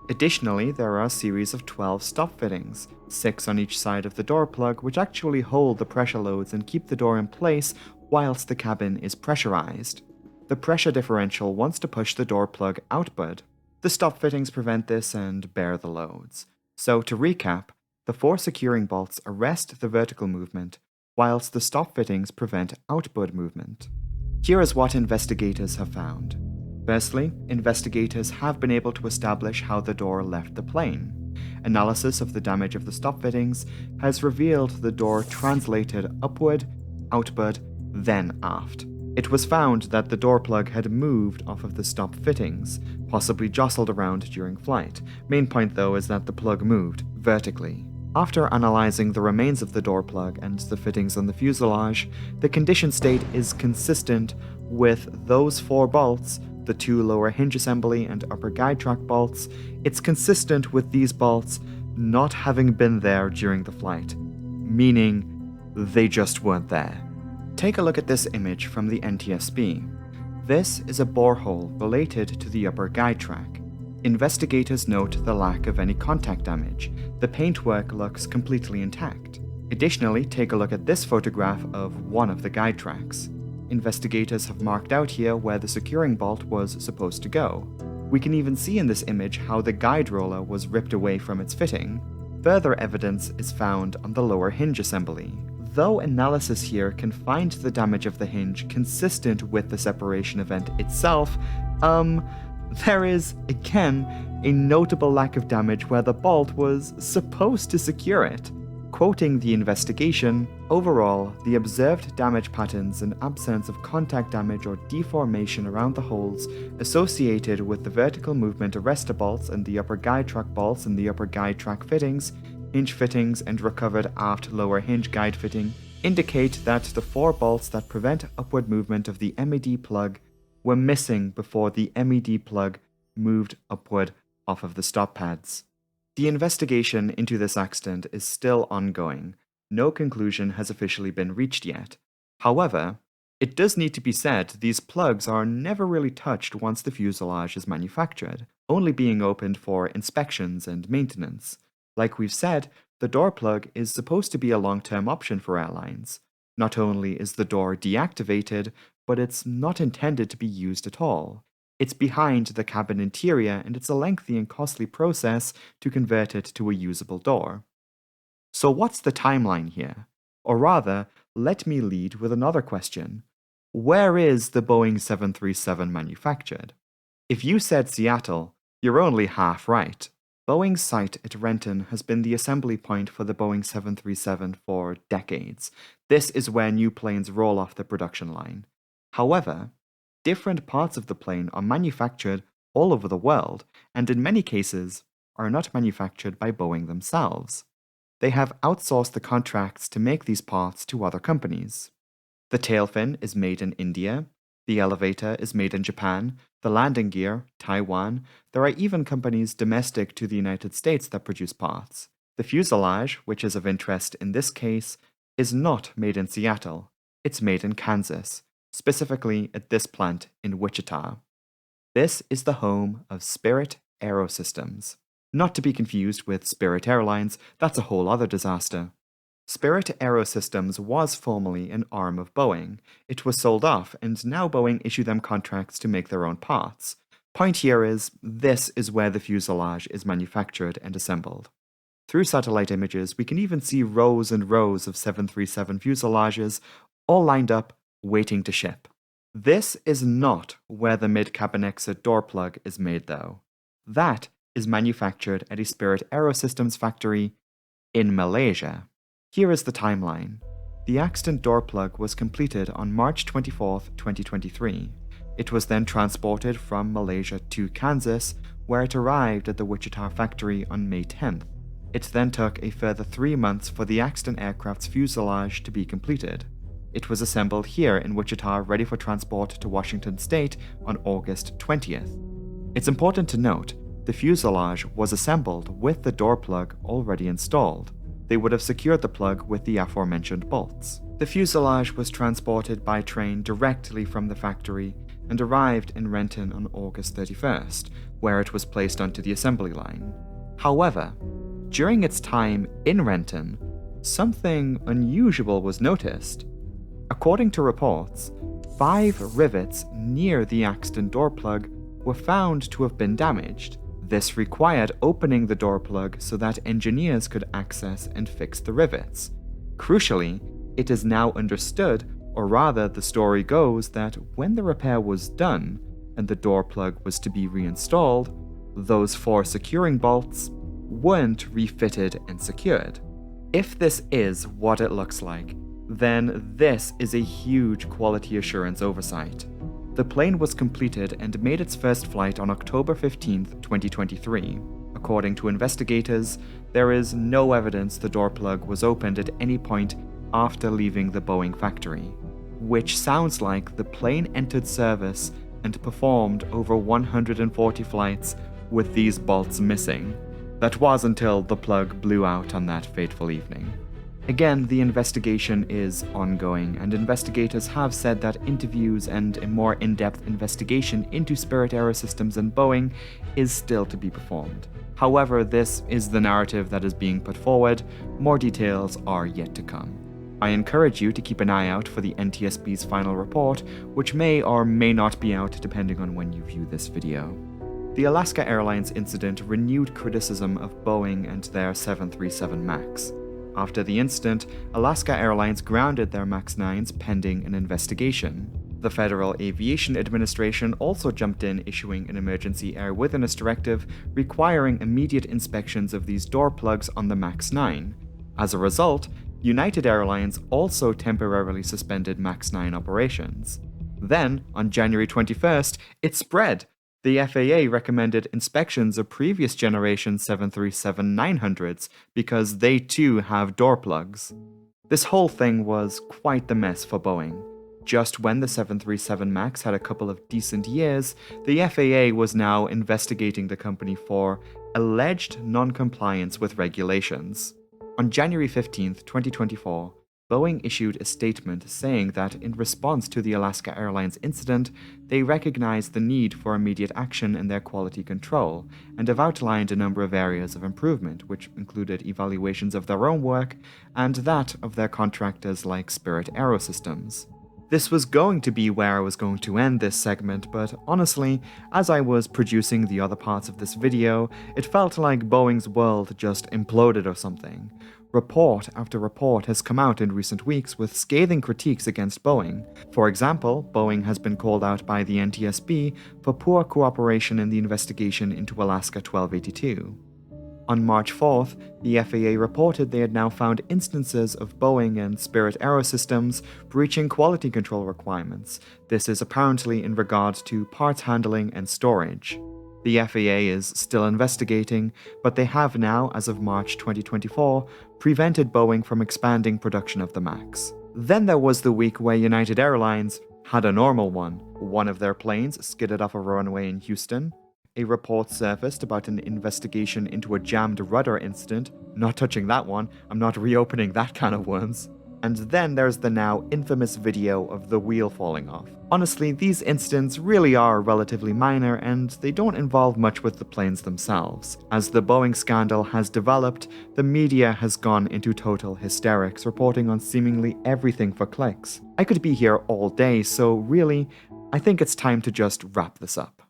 Speaker 1: Additionally, there are a series of 12 stop fittings, 6 on each side of the door plug, which actually hold the pressure loads and keep the door in place whilst the cabin is pressurized. The pressure differential wants to push the door plug outward. The stop fittings prevent this and bear the loads. So to recap, the 4 securing bolts arrest the vertical movement, whilst the stop fittings prevent outward movement. Here is what investigators have found. Firstly, investigators have been able to establish how the door left the plane. Analysis of the damage of the stop fittings has revealed the door translated upward, outward, then aft. It was found that the door plug had moved off of the stop fittings, possibly jostled around during flight. Main point though is that the plug moved vertically. After analyzing the remains of the door plug and the fittings on the fuselage, the condition state is consistent with those 4 bolts, the 2 lower hinge assembly and upper guide track bolts. It's consistent with these bolts not having been there during the flight, meaning they just weren't there. Take a look at this image from the NTSB. This is a borehole related to the upper guide track. Investigators note the lack of any contact damage. The paintwork looks completely intact. Additionally, take a look at this photograph of one of the guide tracks. Investigators have marked out here where the securing bolt was supposed to go. We can even see in this image how the guide roller was ripped away from its fitting. Further evidence is found on the lower hinge assembly. Though analysis here can find the damage of the hinge consistent with the separation event itself, there is, again, a notable lack of damage where the bolt was supposed to secure it. Quoting the investigation, overall, the observed damage patterns and absence of contact damage or deformation around the holes associated with the vertical movement arrestor bolts and the upper guide track bolts and the upper guide track fittings, hinge fittings and recovered aft lower hinge guide fitting indicate that the 4 bolts that prevent upward movement of the MED plug were missing before the MED plug moved upward off of the stop pads. The investigation into this accident is still ongoing. No conclusion has officially been reached yet. However, it does need to be said these plugs are never really touched once the fuselage is manufactured, only being opened for inspections and maintenance. Like we've said, the door plug is supposed to be a long-term option for airlines. Not only is the door deactivated, but it's not intended to be used at all. It's behind the cabin interior and it's a lengthy and costly process to convert it to a usable door. So what's the timeline here? Or rather, let me lead with another question. Where is the Boeing 737 manufactured? If you said Seattle, you're only half right. Boeing's site at Renton has been the assembly point for the Boeing 737 for decades. This is where new planes roll off the production line. However, different parts of the plane are manufactured all over the world, and in many cases are not manufactured by Boeing themselves. They have outsourced the contracts to make these parts to other companies. The tail fin is made in India, the elevator is made in Japan, the landing gear, Taiwan. There are even companies domestic to the United States that produce parts. The fuselage, which is of interest in this case, is not made in Seattle. It's made in Kansas, specifically at this plant in Wichita. This is the home of Spirit Aerosystems. Not to be confused with Spirit Airlines, that's a whole other disaster. Spirit Aerosystems was formerly an arm of Boeing. It was sold off, and now Boeing issue them contracts to make their own parts. Point here is, this is where the fuselage is manufactured and assembled. Through satellite images, we can even see rows and rows of 737 fuselages, all lined up, waiting to ship. This is not where the mid-cabin exit door plug is made though. That is manufactured at a Spirit Aerosystems factory in Malaysia. Here is the timeline. The accident door plug was completed on March 24, 2023. It was then transported from Malaysia to Kansas, where it arrived at the Wichita factory on May 10th. It then took a further 3 months for the accident aircraft's fuselage to be completed. It was assembled here in Wichita, ready for transport to Washington State on August 20th. It's important to note, the fuselage was assembled with the door plug already installed. They would have secured the plug with the aforementioned bolts. The fuselage was transported by train directly from the factory and arrived in Renton on August 31st, where it was placed onto the assembly line. However, during its time in Renton, something unusual was noticed. According to reports, 5 rivets near the accident door plug were found to have been damaged. This required opening the door plug so that engineers could access and fix the rivets. Crucially, it is now understood, or rather the story goes, that when the repair was done and the door plug was to be reinstalled, those 4 securing bolts weren't refitted and secured. If this is what it looks like, then this is a huge quality assurance oversight. The plane was completed and made its first flight on October 15, 2023. According to investigators, there is no evidence the door plug was opened at any point after leaving the Boeing factory, which sounds like the plane entered service and performed over 140 flights with these bolts missing. That was until the plug blew out on that fateful evening. Again, the investigation is ongoing, and investigators have said that interviews and a more in-depth investigation into Spirit Aerosystems and Boeing is still to be performed. However, this is the narrative that is being put forward. More details are yet to come. I encourage you to keep an eye out for the NTSB's final report, which may or may not be out depending on when you view this video. The Alaska Airlines incident renewed criticism of Boeing and their 737 MAX. After the incident, Alaska Airlines grounded their MAX 9s pending an investigation. The Federal Aviation Administration also jumped in, issuing an emergency airworthiness directive requiring immediate inspections of these door plugs on the MAX 9. As a result, United Airlines also temporarily suspended MAX 9 operations. Then, on January 21st, it spread. The FAA recommended inspections of previous generation 737-900s because they too have door plugs. This whole thing was quite the mess for Boeing. Just when the 737 MAX had a couple of decent years, the FAA was now investigating the company for alleged non-compliance with regulations. On January 15, 2024, Boeing issued a statement saying that in response to the Alaska Airlines incident, they recognized the need for immediate action in their quality control and have outlined a number of areas of improvement, which included evaluations of their own work and that of their contractors like Spirit Aerosystems. This was going to be where I was going to end this segment, but honestly, as I was producing the other parts of this video, it felt like Boeing's world just imploded or something. Report after report has come out in recent weeks with scathing critiques against Boeing. For example, Boeing has been called out by the NTSB for poor cooperation in the investigation into Alaska 1282. On March 4th, the FAA reported they had now found instances of Boeing and Spirit Aerosystems breaching quality control requirements. This is apparently in regard to parts handling and storage. The FAA is still investigating, but they have now, as of March 2024, prevented Boeing from expanding production of the MAX. Then there was the week where United Airlines had a normal one. One of their planes skidded off a runway in Houston. A report surfaced about an investigation into a jammed rudder incident. Not touching that one, I'm not reopening that can of worms. And then there's the now infamous video of the wheel falling off. Honestly, these incidents really are relatively minor and they don't involve much with the planes themselves. As the Boeing scandal has developed, the media has gone into total hysterics, reporting on seemingly everything for clicks. I could be here all day, so really, I think it's time to just wrap this up.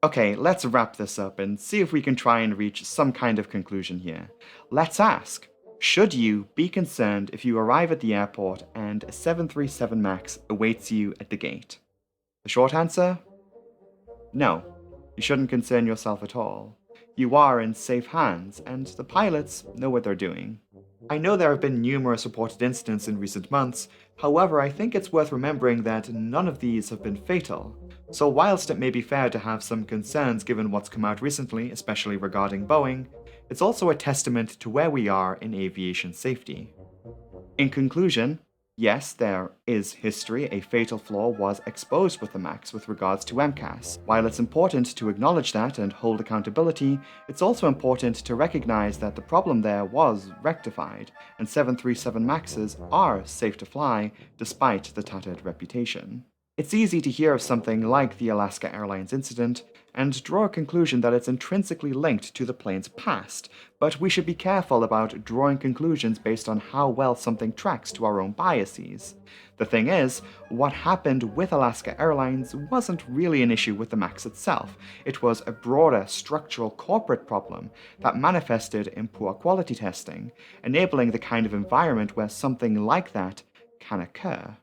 Speaker 1: Okay, let's wrap this up and see if we can try and reach some kind of conclusion here. Let's ask, should you be concerned if you arrive at the airport and a 737 MAX awaits you at the gate? The short answer? No, you shouldn't concern yourself at all. You are in safe hands, and the pilots know what they're doing. I know there have been numerous reported incidents in recent months, however I think it's worth remembering that none of these have been fatal. So whilst it may be fair to have some concerns given what's come out recently, especially regarding Boeing, it's also a testament to where we are in aviation safety. In conclusion, yes, there is history. A fatal flaw was exposed with the MAX with regards to MCAS. While it's important to acknowledge that and hold accountability, it's also important to recognize that the problem there was rectified, and 737 MAXs are safe to fly despite the tattered reputation. It's easy to hear of something like the Alaska Airlines incident and draw a conclusion that it's intrinsically linked to the plane's past, but we should be careful about drawing conclusions based on how well something tracks to our own biases. The thing is, what happened with Alaska Airlines wasn't really an issue with the MAX itself. It was a broader structural corporate problem that manifested in poor quality testing, enabling the kind of environment where something like that can occur.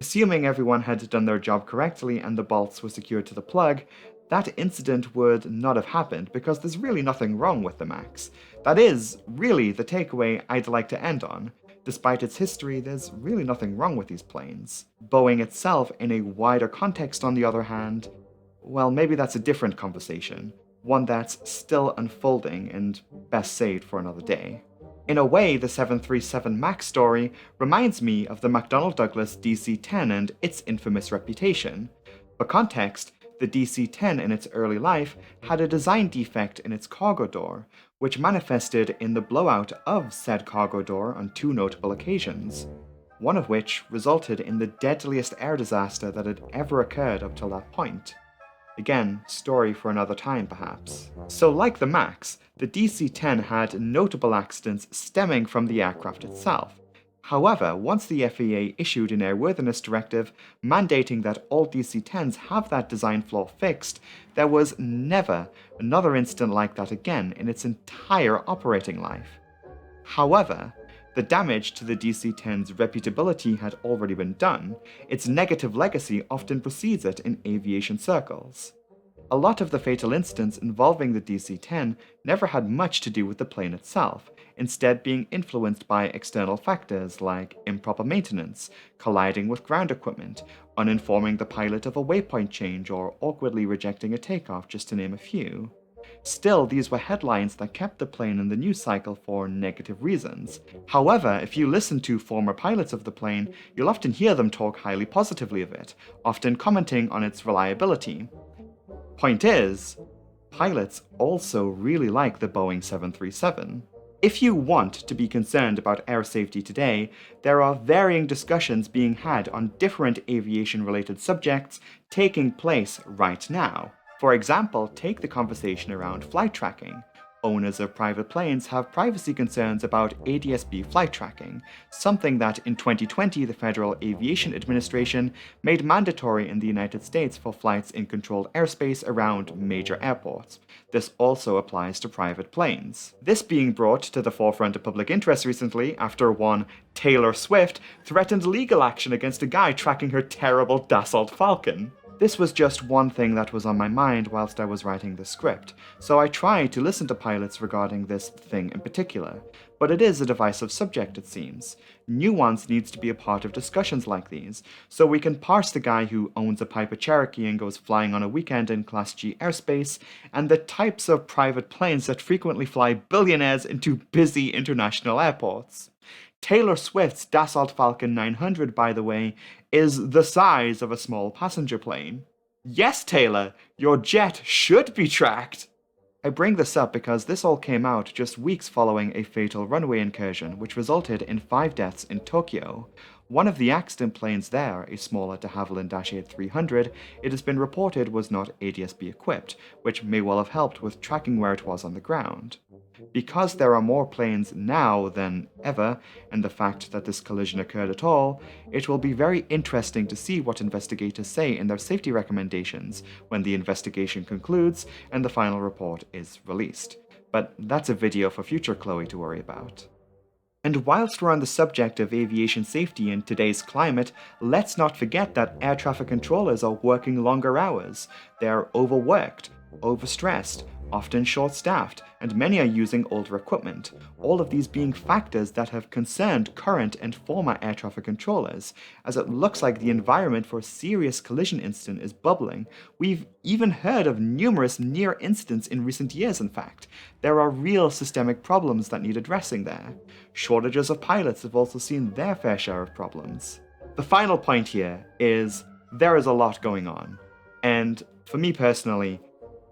Speaker 1: Assuming everyone had done their job correctly and the bolts were secured to the plug, that incident would not have happened because there's really nothing wrong with the MAX. That is really the takeaway I'd like to end on. Despite its history, there's really nothing wrong with these planes. Boeing itself, in a wider context on the other hand, well, maybe that's a different conversation, one that's still unfolding and best saved for another day. In a way, the 737 MAX story reminds me of the McDonnell Douglas DC-10 and its infamous reputation. For context, the DC-10 in its early life had a design defect in its cargo door, which manifested in the blowout of said cargo door on two notable occasions, one of which resulted in the deadliest air disaster that had ever occurred up till that point. Again, story for another time perhaps. So like the MAX, the DC-10 had notable accidents stemming from the aircraft itself. However, once the FAA issued an airworthiness directive mandating that all DC-10s have that design flaw fixed, there was never another incident like that again in its entire operating life. However, the damage to the DC-10's reputability had already been done. Its negative legacy often precedes it in aviation circles. A lot of the fatal incidents involving the DC-10 never had much to do with the plane itself, instead being influenced by external factors like improper maintenance, colliding with ground equipment, uninforming the pilot of a waypoint change, or awkwardly rejecting a takeoff, just to name a few. Still, these were headlines that kept the plane in the news cycle for negative reasons. However, if you listen to former pilots of the plane, you'll often hear them talk highly positively of it, often commenting on its reliability. Point is, pilots also really like the Boeing 737. If you want to be concerned about air safety today, there are varying discussions being had on different aviation-related subjects taking place right now. For example, take the conversation around flight tracking. Owners of private planes have privacy concerns about ADS-B flight tracking, something that in 2020 the Federal Aviation Administration made mandatory in the United States for flights in controlled airspace around major airports. This also applies to private planes. This being brought to the forefront of public interest recently after one Taylor Swift threatened legal action against a guy tracking her terrible Dassault Falcon. This was just one thing that was on my mind whilst I was writing the script, so I tried to listen to pilots regarding this thing in particular, but it is a divisive subject it seems. Nuance needs to be a part of discussions like these, so we can parse the guy who owns a Piper Cherokee and goes flying on a weekend in Class G airspace, and the types of private planes that frequently fly billionaires into busy international airports. Taylor Swift's Dassault Falcon 900, by the way, is the size of a small passenger plane. Yes, Taylor, your jet should be tracked! I bring this up because this all came out just weeks following a fatal runway incursion which resulted in 5 deaths in Tokyo. One of the accident planes there, a smaller de Havilland Dash 8-300, it has been reported was not ADS-B equipped, which may well have helped with tracking where it was on the ground. Because there are more planes now than ever, and the fact that this collision occurred at all, it will be very interesting to see what investigators say in their safety recommendations when the investigation concludes and the final report is released. But that's a video for future Chloe to worry about. And whilst we're on the subject of aviation safety in today's climate, let's not forget that air traffic controllers are working longer hours. They're overworked, overstressed, often short-staffed, and many are using older equipment, all of these being factors that have concerned current and former air traffic controllers, as it looks like the environment for a serious collision incident is bubbling. We've even heard of numerous near incidents in recent years, in fact. There are real systemic problems that need addressing there. Shortages of pilots have also seen their fair share of problems. The final point here is there is a lot going on, and for me personally,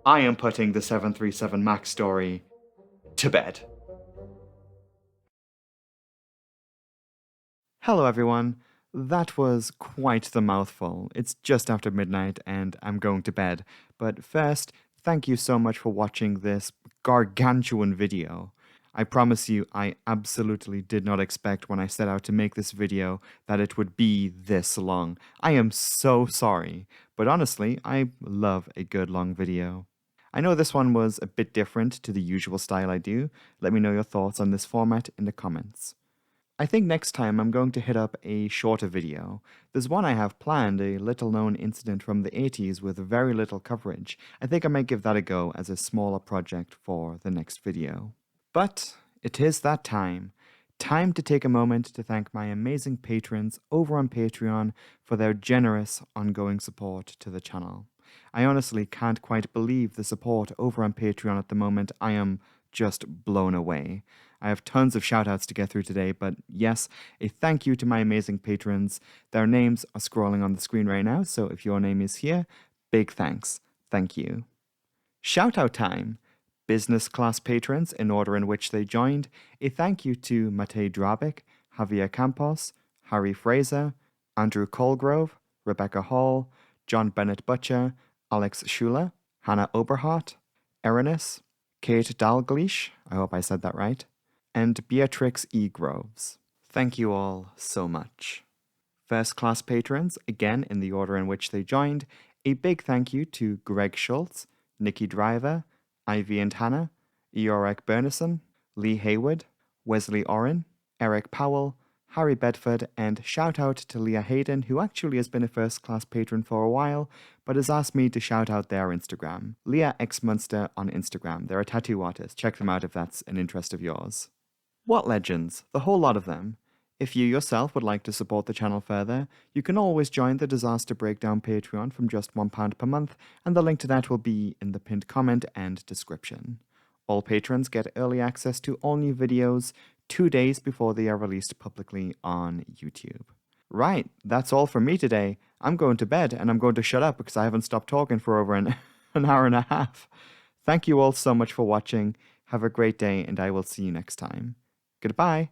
Speaker 1: I am putting the 737 MAX story to bed. Hello everyone. That was quite the mouthful. It's just after midnight and I'm going to bed. But first, thank you so much for watching this gargantuan video. I promise you, I absolutely did not expect when I set out to make this video that it would be this long. I am so sorry, but honestly, I love a good long video. I know this one was a bit different to the usual style I do. Let me know your thoughts on this format in the comments. I think next time I'm going to hit up a shorter video. There's one I have planned, a little known incident from the 80s with very little coverage. I think I might give that a go as a smaller project for the next video. But it is that time. Time to take a moment to thank my amazing patrons over on Patreon for their generous ongoing support to the channel. I honestly can't quite believe the support over on Patreon at the moment. I am just blown away. I have tons of shoutouts to get through today, but yes, a thank you to my amazing patrons. Their names are scrolling on the screen right now, so if your name is here, big thanks. Thank you. Shoutout time. Business class patrons in order in which they joined. A thank you to Matej Drabik, Javier Campos, Harry Fraser, Andrew Colgrove, Rebecca Hall, John Bennett Butcher, Alex Schuler, Hannah Oberhart, Erinus, Kate Dalglish, I hope I said that right, and Beatrix E. Groves. Thank you all so much. First class patrons, again in the order in which they joined, a big thank you to Greg Schultz, Nikki Driver, Ivy and Hannah, Eorek Bernison, Lee Hayward, Wesley Oren, Eric Powell, Harry Bedford, and shout out to Leah Hayden, who actually has been a first class patron for a while, but has asked me to shout out their Instagram. Leah X Munster on Instagram. They're a tattoo artist. Check them out if that's an interest of yours. What legends? The whole lot of them. If you yourself would like to support the channel further, you can always join the Disaster Breakdown Patreon from just £1 per month, and the link to that will be in the pinned comment and description. All patrons get early access to all new videos 2 days before they are released publicly on YouTube. Right, that's all from me today. I'm going to bed, and I'm going to shut up because I haven't stopped talking for over an hour and a half. Thank you all so much for watching. Have a great day, and I will see you next time. Goodbye.